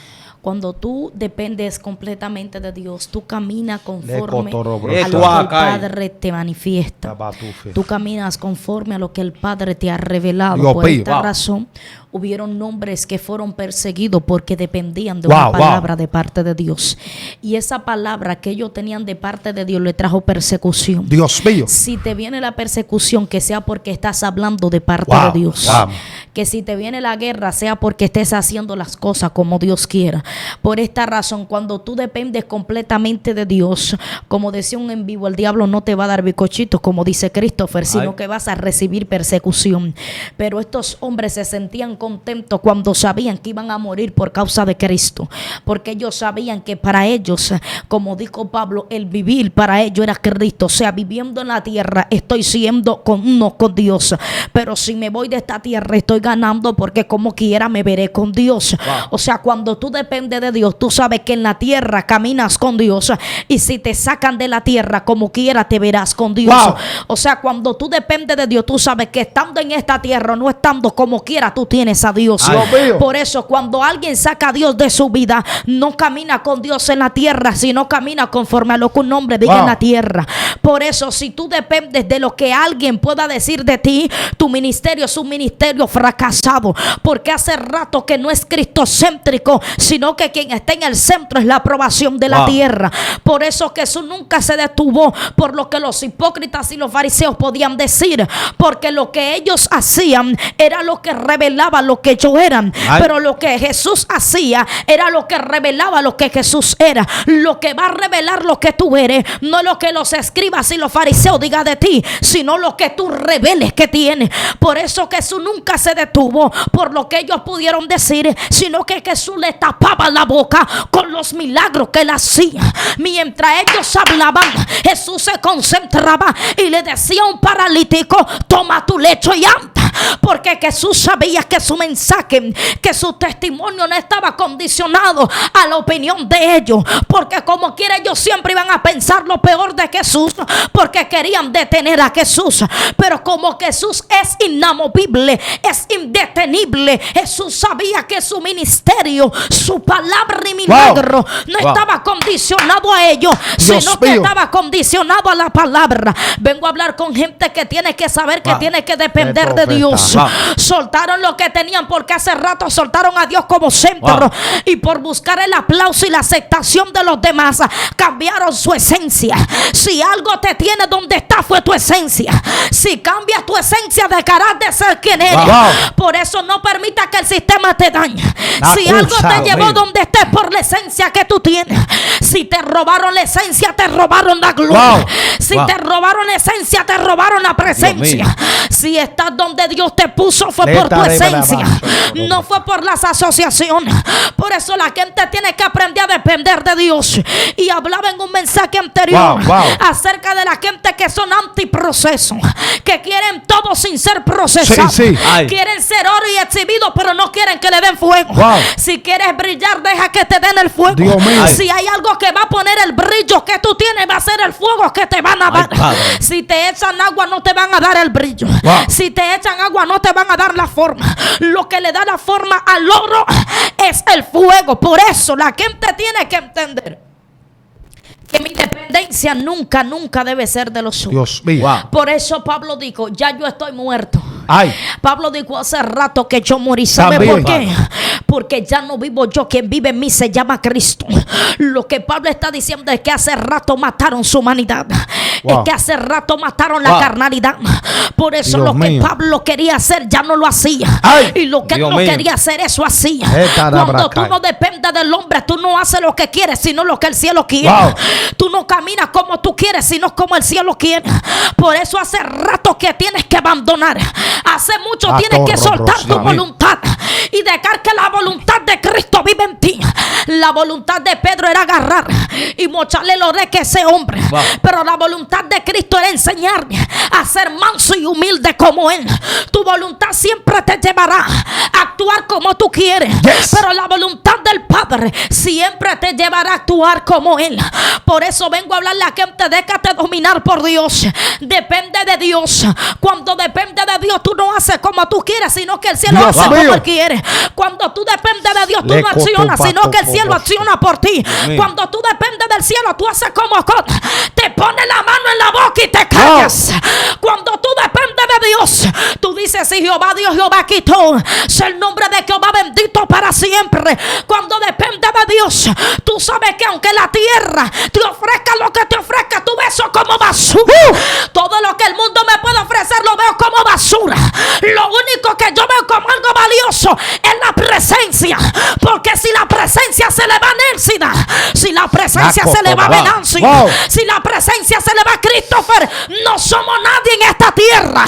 [SPEAKER 4] Cuando tú dependes completamente de Dios, tú caminas conforme a lo que el Padre te manifiesta. Tú caminas conforme a lo que el Padre te ha revelado. Por esta razón, hubieron nombres que fueron perseguidos porque dependían de una palabra de parte de Dios. Y esa palabra que ellos tenían de parte de Dios le trajo persecución.
[SPEAKER 1] Dios mío.
[SPEAKER 4] Si te viene la persecución, que sea porque estás hablando de parte de Dios. Que si te viene la guerra, sea porque estés haciendo las cosas como Dios quiera. Por esta razón, cuando tú dependes completamente de Dios, como decía un en vivo, el diablo no te va a dar bizcochitos, como dice Christopher, sino que vas a recibir persecución. Pero estos hombres se sentían contentos cuando sabían que iban a morir por causa de Cristo, porque ellos sabían que para ellos, como dijo Pablo, el vivir para ellos era Cristo. O sea, viviendo en la tierra estoy siendo uno con Dios, pero si me voy de esta tierra estoy ganando, porque como quiera me veré con Dios. O sea, cuando tú dependes de Dios, tú sabes que en la tierra caminas con Dios, y si te sacan de la tierra, como quiera te verás con Dios. O sea, cuando tú dependes de Dios, tú sabes que estando en esta tierra, no estando, como quiera tú tienes a Dios. Por eso cuando alguien saca a Dios de su vida, no camina con Dios en la tierra, sino camina conforme a lo que un hombre diga en la tierra. Por eso, si tú dependes de lo que alguien pueda decir de ti, tu ministerio es un ministerio fracasado, porque hace rato que no es cristocéntrico, sino que quien está en el centro es la aprobación de la tierra. Por eso Jesús nunca se detuvo por lo que los hipócritas y los fariseos podían decir, porque lo que ellos hacían era lo que revelaba lo que ellos eran. Pero lo que Jesús hacía era lo que revelaba lo que Jesús era. Lo que va a revelar lo que tú eres, no lo que los escribas y los fariseos digan de ti, sino lo que tú reveles que tienes. Por eso Jesús nunca se detuvo por lo que ellos pudieron decir, sino que Jesús le tapaba la boca con los milagros que él hacía. Mientras ellos hablaban, Jesús se concentraba y le decía a un paralítico: toma tu lecho y anda. Porque Jesús sabía que su mensaje, que su testimonio no estaba condicionado a la opinión de ellos, porque como quiera ellos siempre iban a pensar lo peor de Jesús, porque querían detener a Jesús. Pero como Jesús es inamovible, es indetenible, Jesús sabía que su ministerio, su palabra y milagro no estaba condicionado a ellos, sino que estaba condicionado a la palabra. Vengo a hablar con gente que tiene que saber que tiene que depender de Dios. Soltaron lo que tenían, porque hace rato soltaron a Dios como centro, y por buscar el aplauso y la aceptación de los demás cambiaron su esencia. Si algo te tiene donde está, fue tu esencia. Si cambias tu esencia, dejarás de ser quien eres. Por eso no permita que el sistema te dañe. Si algo te llevó donde estés, por la esencia que tú tienes. Si te robaron la esencia, te robaron la gloria. Si te robaron la esencia, te robaron la presencia. Si estás donde Dios te puso, fue por tu esencia, no fue por las asociaciones. Por eso la gente tiene que aprender a depender de Dios. Y hablaba en un mensaje anterior acerca de la gente que son antiproceso, que quieren todo sin ser procesados. Quieren ser oro y exhibido, pero no quieren que le den fuego. Si quieres brillar
[SPEAKER 5] brillar, deja que te den el fuego.
[SPEAKER 1] Dios mío.
[SPEAKER 5] Si hay algo que va a poner el brillo que tú tienes, va a ser el fuego que te van a dar. Si te echan agua, no te van a dar el brillo. Si te echan agua, no te van a dar la forma. Lo que le da la forma al oro es el fuego. Por eso la gente tiene que entender que mi dependencia nunca debe ser de los suyos.
[SPEAKER 1] Dios mío.
[SPEAKER 5] Por eso Pablo dijo, ya yo estoy muerto.
[SPEAKER 1] Ay.
[SPEAKER 5] Pablo dijo hace rato que yo morí. ¿Sabe
[SPEAKER 1] También,
[SPEAKER 5] por qué? Porque ya no vivo yo, quien vive en mí se llama Cristo. Lo que Pablo está diciendo es que hace rato mataron su humanidad. Es que hace rato mataron la carnalidad. Por eso
[SPEAKER 1] Dios
[SPEAKER 5] lo que
[SPEAKER 1] mío.
[SPEAKER 5] Pablo quería hacer ya no lo hacía.
[SPEAKER 1] Ay.
[SPEAKER 5] Y lo que él
[SPEAKER 3] Dios
[SPEAKER 5] no
[SPEAKER 3] mío.
[SPEAKER 5] quería hacer, eso hacía.
[SPEAKER 1] Esta
[SPEAKER 5] Cuando tú
[SPEAKER 1] bracay.
[SPEAKER 5] no dependes del hombre, tú no haces lo que quieres, sino lo que el cielo quiere.
[SPEAKER 1] Wow.
[SPEAKER 5] Tú no caminas como tú quieres, sino como el cielo quiere. Por eso hace rato que tienes que abandonar. Hace mucho tienes que soltar tu voluntad y dejar que la voluntad de Cristo vive en ti. La voluntad de Pedro era agarrar y mocharle lo de que ese hombre.
[SPEAKER 3] Wow.
[SPEAKER 5] Pero la voluntad de Cristo era enseñarme a ser manso y humilde como Él. Tu voluntad siempre te llevará a actuar como tú quieres.
[SPEAKER 1] Yes.
[SPEAKER 5] Pero la voluntad del Padre siempre te llevará a actuar como Él. Por eso vengo a hablarle a gente, déjate dominar por Dios. Depende de Dios. Cuando depende de Dios, tú no haces como tú quieres, sino que el cielo
[SPEAKER 1] Dios
[SPEAKER 5] hace
[SPEAKER 1] mío.
[SPEAKER 5] como Él quiere. Cuando tú dependes de Dios, tú
[SPEAKER 1] Le
[SPEAKER 5] no accionas,
[SPEAKER 1] coto,
[SPEAKER 5] sino
[SPEAKER 1] pato,
[SPEAKER 5] que el cielo
[SPEAKER 1] poco.
[SPEAKER 5] acciona por ti.
[SPEAKER 3] mío.
[SPEAKER 5] Cuando tú dependes del cielo, tú haces como te pones la mano en la boca y te callas. Cuando tú dependes de Dios, tú dices, si Jehová Dios, Jehová quitó, sea el nombre de Jehová bendito para siempre. Cuando depende de Dios, tú sabes que aunque la tierra te ofrezca lo que te ofrezca, tú ves eso como basura. Todo lo que el mundo me puede ofrecer lo veo como basura. Lo único que yo veo como algo valioso es la presencia. Porque si la presencia se le va a Nelsida, si la presencia se le va a Venancio, si la presencia se le va a Christopher, no somos nadie en esta tierra.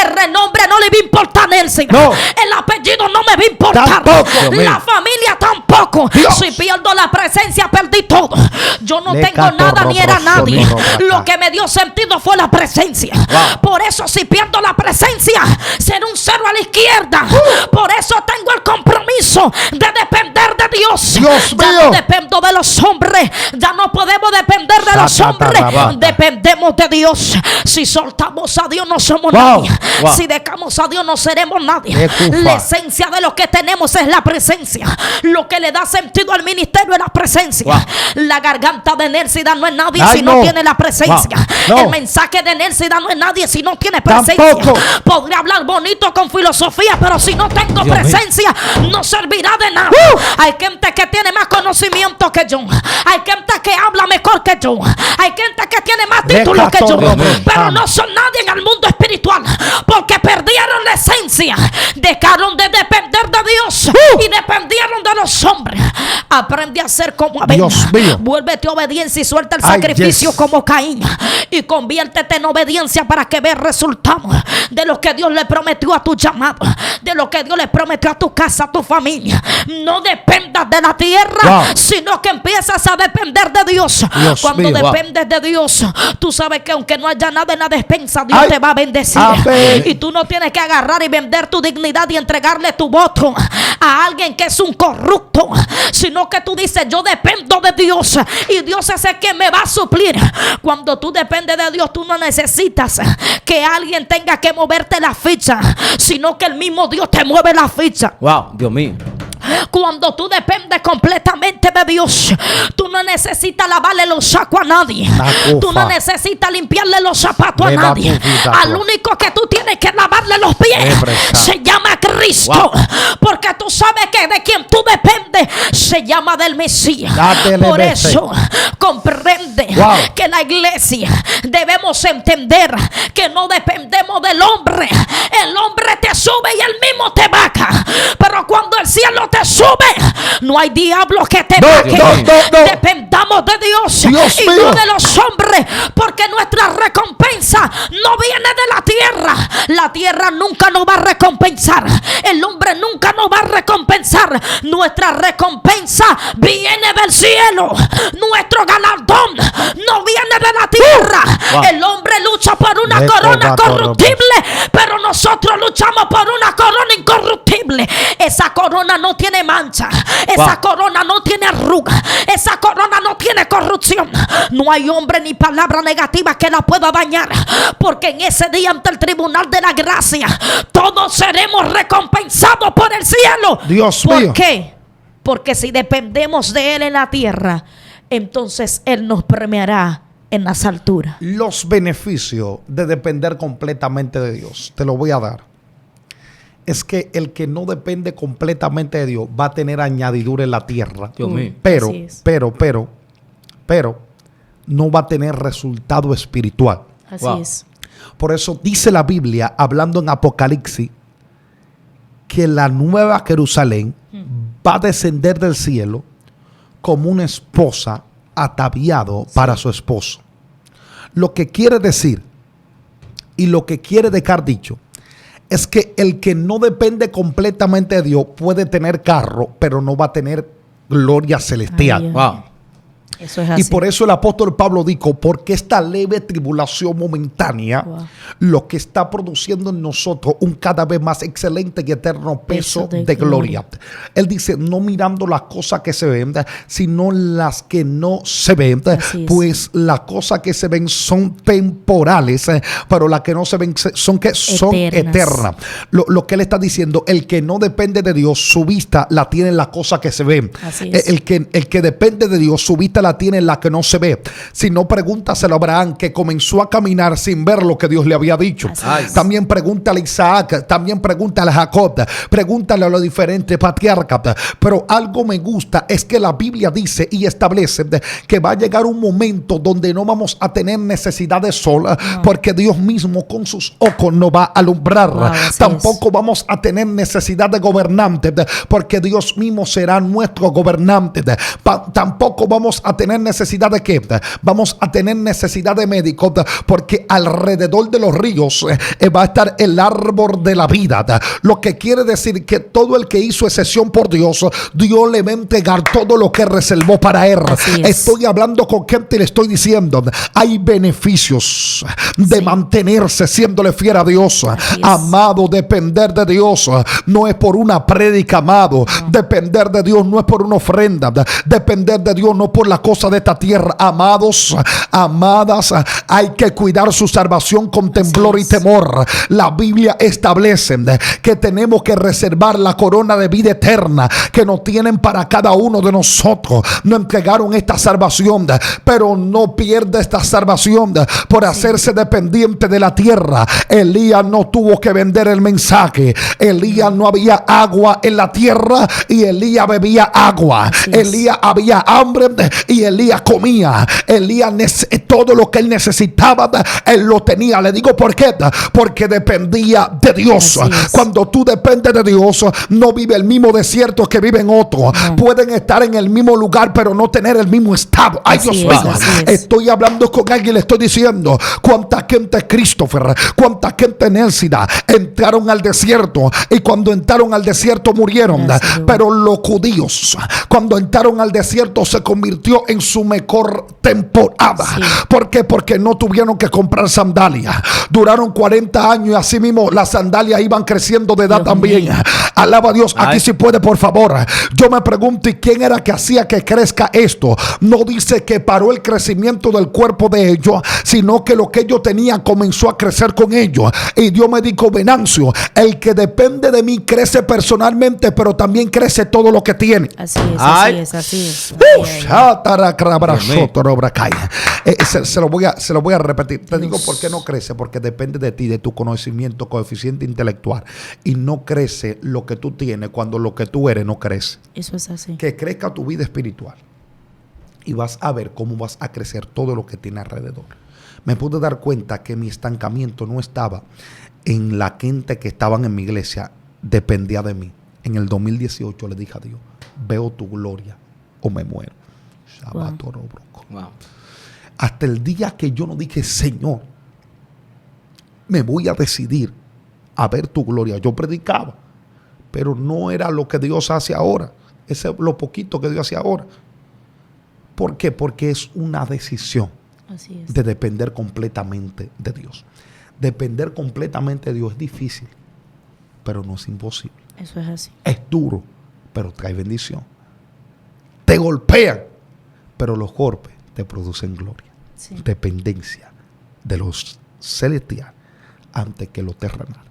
[SPEAKER 5] El renombre no le va a importar a Nelsida.
[SPEAKER 1] No.
[SPEAKER 5] El apellido no me va a importar.
[SPEAKER 1] Tampoco.
[SPEAKER 5] La familia tampoco.
[SPEAKER 1] Dios.
[SPEAKER 5] Si pierdo la presencia, perdí todo. Yo no
[SPEAKER 1] Le
[SPEAKER 5] tengo
[SPEAKER 1] cato
[SPEAKER 5] nada ni era
[SPEAKER 1] roproso,
[SPEAKER 5] nadie.
[SPEAKER 1] ni robraca.
[SPEAKER 5] Lo que me dio sentido fue la presencia. Por eso si pierdo la presencia, seré un cero a la izquierda. Por eso tengo el compromiso de depender de Dios.
[SPEAKER 1] Dios
[SPEAKER 5] Ya
[SPEAKER 1] mío.
[SPEAKER 5] no dependo de los hombres. Ya no podemos depender de los hombres.
[SPEAKER 1] Sacatarabata.
[SPEAKER 5] Dependemos de Dios. Si soltamos a Dios, no somos nadie. Si dejamos a Dios, no seremos nadie.
[SPEAKER 1] Ecufa.
[SPEAKER 5] La esencia de lo que tenemos es la presencia. Lo que le da sentido al ministerio es la presencia. La garganta de Nelsida no es nadie
[SPEAKER 1] Ay,
[SPEAKER 5] si no
[SPEAKER 1] no.
[SPEAKER 5] tiene la presencia.
[SPEAKER 1] No.
[SPEAKER 5] El mensaje de Nelsida no es nadie si no tiene presencia.
[SPEAKER 1] Tampoco.
[SPEAKER 5] Podré hablar bonito con filosofía, pero si no tengo
[SPEAKER 3] Dios
[SPEAKER 5] presencia, no servirá de nada. Hay gente que tiene más conocimiento que yo. Hay gente que habla mejor que yo. Hay gente que tiene más títulos que yo.
[SPEAKER 1] Dios mío.
[SPEAKER 5] Pero no son nadie en el mundo espiritual. Porque perdieron la esencia. Dejaron de depender de Dios. Y dependieron de los hombres. Aprende a ser como Abel.
[SPEAKER 1] Dios mío.
[SPEAKER 5] Vuélvete a obediencia y suelta el
[SPEAKER 1] Ay,
[SPEAKER 5] sacrificio
[SPEAKER 1] yes.
[SPEAKER 5] como Caín. Y conviértete en obediencia para que veas resultados de lo que Dios le prometió a tu llamado. De lo que Dios le prometió a tu casa, a tu familia. No dependas de la tierra, sino que empiezas a depender de Dios. Cuando
[SPEAKER 1] mío.
[SPEAKER 5] dependes de Dios, tú sabes que aunque no haya nada en la despensa, Dios
[SPEAKER 1] Ay.
[SPEAKER 5] te va a bendecir.
[SPEAKER 1] Amén.
[SPEAKER 5] Y tú no tienes que agarrar y vender tu dignidad y entregarle tu voto a alguien que es un corrupto, sino que tú dices, yo dependo de Dios y Dios es el que me va a suplir. Cuando tú dependes de Dios, tú no necesitas que alguien tenga que moverte la ficha, sino que el mismo Dios te mueve la ficha.
[SPEAKER 3] Wow, Dios mío.
[SPEAKER 5] Cuando tú dependes completamente de Dios, tú no necesitas lavarle los sacos a nadie. Tú no necesitas limpiarle los zapatos a nadie. Al único que tú tienes que lavarle los pies se llama Cristo. Porque tú sabes que de quien tú dependes se llama del Mesías. Por eso comprende que la iglesia debemos entender que no dependemos del hombre. El hombre te sube y él mismo te baja. Pero cuando el cielo te sube, no hay diablo que te baje. Dependamos de Dios y no de los hombres, porque nuestra recompensa no viene de la tierra. La tierra nunca nos va a recompensar. El hombre nunca nos va a recompensar. Nuestra recompensa viene del cielo. Nuestro galardón no viene de la tierra. El hombre lucha por una corona corruptible, pero nosotros luchamos por una corona incorruptible. esa corona no tiene mancha, esa corona no tiene arruga, esa corona no tiene corrupción. No hay hombre ni palabra negativa que la pueda dañar, porque en ese día ante el tribunal de la gracia todos seremos recompensados por el cielo.
[SPEAKER 1] Dios mío.
[SPEAKER 5] ¿Por qué? Porque si dependemos de Él en la tierra, entonces Él nos premiará en las alturas.
[SPEAKER 1] Los beneficios de depender completamente de Dios, te lo voy a dar. Es que el que no depende completamente de Dios va a tener añadidura en la tierra.
[SPEAKER 3] Dios mío.
[SPEAKER 1] Pero,
[SPEAKER 4] Así es.
[SPEAKER 1] pero, no va a tener resultado espiritual.
[SPEAKER 4] Así
[SPEAKER 3] Wow.
[SPEAKER 4] es.
[SPEAKER 1] Por eso dice la Biblia, hablando en Apocalipsis, que la nueva Jerusalén va a descender del cielo como una esposa ataviado para su esposo. Lo que quiere decir y lo que quiere dejar dicho es que el que no depende completamente de Dios puede tener carro, pero no va a tener gloria celestial.
[SPEAKER 4] Ay,
[SPEAKER 3] Wow.
[SPEAKER 4] Eso es así.
[SPEAKER 1] Y por eso el apóstol Pablo dijo, porque esta leve tribulación momentánea,
[SPEAKER 4] Wow.
[SPEAKER 1] lo que está produciendo en nosotros un cada vez más excelente y eterno peso de gloria. Él dice, no mirando las cosas que se ven, sino las que no se ven,
[SPEAKER 4] Así es.
[SPEAKER 1] pues las cosas que se ven son temporales, pero las que no se ven son eternas. Lo que él está diciendo, el que no depende de Dios, su vista la tiene en las cosas que se ven.
[SPEAKER 4] Así es.
[SPEAKER 1] El que depende de Dios, su vista la tiene en la que no se ve. Si no, pregúntaselo a Abraham, que comenzó a caminar sin ver lo que Dios le había dicho.
[SPEAKER 4] Así es.
[SPEAKER 1] También pregúntale a Isaac, también pregúntale a Jacob, pregúntale a los diferentes patriarcas. Pero algo me gusta es que la Biblia dice y establece que va a llegar un momento donde no vamos a tener necesidad de sol, porque Dios mismo con sus ojos nos va a alumbrar.
[SPEAKER 4] Wow, así
[SPEAKER 1] Tampoco vamos a tener necesidad de gobernantes, porque Dios mismo será nuestro gobernante. Tampoco vamos a tener necesidad de qué. Vamos a tener necesidad de médicos, porque alrededor de los ríos va a estar el árbol de la vida. Lo que quiere decir que todo el que hizo excepción por Dios, Dios le va a entregar todo lo que reservó para él.
[SPEAKER 4] Así es.
[SPEAKER 1] Estoy hablando con gente y le estoy diciendo, hay beneficios de mantenerse siéndole fiel a Dios.
[SPEAKER 4] Así es.
[SPEAKER 1] Amado, depender de Dios no es por una prédica, amado. Depender de Dios no es por una ofrenda. Depender de Dios no por la cosa de esta tierra. Amados, amadas, hay que cuidar su salvación con temblor y temor. La Biblia establece que tenemos que reservar la corona de vida eterna que nos tienen para cada uno de nosotros. Nos entregaron esta salvación, pero no pierde esta salvación por hacerse dependiente de la tierra. Elías no tuvo que vender el mensaje. Elías no había agua en la tierra y Elías bebía agua. Elías había hambre y Elías comía. Elías todo lo que él necesitaba, él lo tenía. Le digo por qué, porque dependía de Dios. Cuando tú dependes de Dios, no vive el mismo desierto que viven otros. Pueden estar en el mismo lugar, pero no tener el mismo estado. Ay, Dios mío. Estoy hablando con alguien, le estoy diciendo cuánta gente, Christopher, cuánta gente Nelsida entraron al desierto, y cuando entraron al desierto murieron. Pero los judíos, cuando entraron al desierto, se convirtió en su mejor temporada. ¿Por qué? Porque no tuvieron que comprar sandalias. Duraron 40 años y así mismo las sandalias iban creciendo de edad también. Alaba a Dios. Aquí si puede, por favor. Yo me pregunto, ¿y quién era que hacía que crezca esto? No dice que paró el crecimiento del cuerpo de ellos, sino que lo que ellos tenían comenzó a crecer con ellos. Y Dios me dijo, Venancio, el que depende de mí crece personalmente, pero también crece todo lo que tiene.
[SPEAKER 4] Así es, así es, así es.
[SPEAKER 1] Se lo voy a repetir. Te digo por qué no crece, porque depende de ti, de tu conocimiento, coeficiente intelectual, y no crece lo que tú tienes cuando lo que tú eres no crece.
[SPEAKER 4] Eso es así.
[SPEAKER 1] Que crezca tu vida espiritual y vas a ver cómo vas a crecer todo lo que tiene alrededor. Me pude dar cuenta que mi estancamiento no estaba en la gente que estaban en mi iglesia, dependía de mí. En el 2018 le dije a Dios, veo tu gloria o me muero.
[SPEAKER 3] Wow.
[SPEAKER 1] Hasta el día que yo no dije, Señor, me voy a decidir a ver tu gloria. Yo predicaba, pero no era lo que Dios hace ahora. Ese es lo poquito que Dios hace ahora. ¿Por qué? Porque es una decisión
[SPEAKER 4] Así es.
[SPEAKER 1] de depender completamente de Dios. Depender completamente de Dios es difícil, pero no es imposible.
[SPEAKER 4] Eso es así.
[SPEAKER 1] Es duro, pero trae bendición. Te golpean, pero los golpes te producen gloria.
[SPEAKER 4] Sí.
[SPEAKER 1] Dependencia de lo celestial antes que lo terrenal.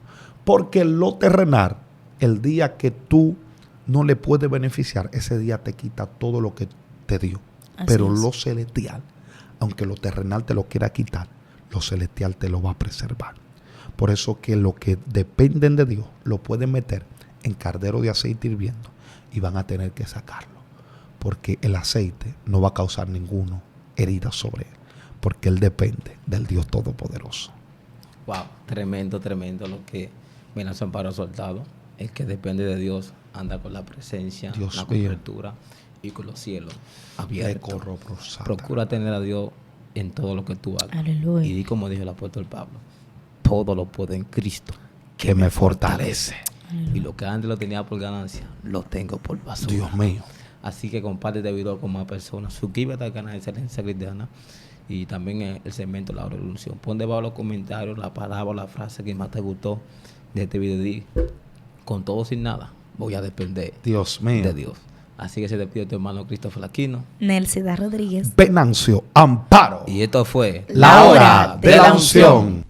[SPEAKER 1] Porque lo terrenal, el día que tú no le puedes beneficiar, ese día te quita todo lo que te dio.
[SPEAKER 4] Así
[SPEAKER 1] Pero
[SPEAKER 4] es.
[SPEAKER 1] lo celestial, aunque lo terrenal te lo quiera quitar, lo celestial te lo va a preservar. Por eso que lo que dependen de Dios lo pueden meter en caldero de aceite hirviendo y van a tener que sacarlo. Porque el aceite no va a causar ninguna herida sobre él. Porque él depende del Dios Todopoderoso.
[SPEAKER 3] Wow, tremendo, tremendo lo que me lanzó Amparo soltado. El que depende de Dios anda con la presencia,
[SPEAKER 1] Dios
[SPEAKER 3] la
[SPEAKER 1] mío.
[SPEAKER 3] cobertura y con los cielos abiertos.
[SPEAKER 1] Abierto.
[SPEAKER 3] Procura tener a Dios en todo lo que tú hagas.
[SPEAKER 4] Aleluya.
[SPEAKER 3] Y di como dijo el apóstol Pablo, todo lo puedo en Cristo
[SPEAKER 1] Que me fortalece.
[SPEAKER 3] Y lo que antes lo tenía por ganancia, lo tengo por basura.
[SPEAKER 1] Dios mío.
[SPEAKER 3] Así que comparte este video con más personas. Suscríbete al canal de Excelencia Cristiana y también el segmento La Revolución. Pon debajo en los comentarios la palabra, la frase que más te gustó de este video. Di, con todo sin nada, voy a depender
[SPEAKER 1] Dios mío.
[SPEAKER 3] de Dios. Así que se despide tu hermano Christopher Aquino.
[SPEAKER 4] Nelsida Rodríguez.
[SPEAKER 1] Venancio Amparo.
[SPEAKER 3] Y esto fue
[SPEAKER 1] La hora de la unción.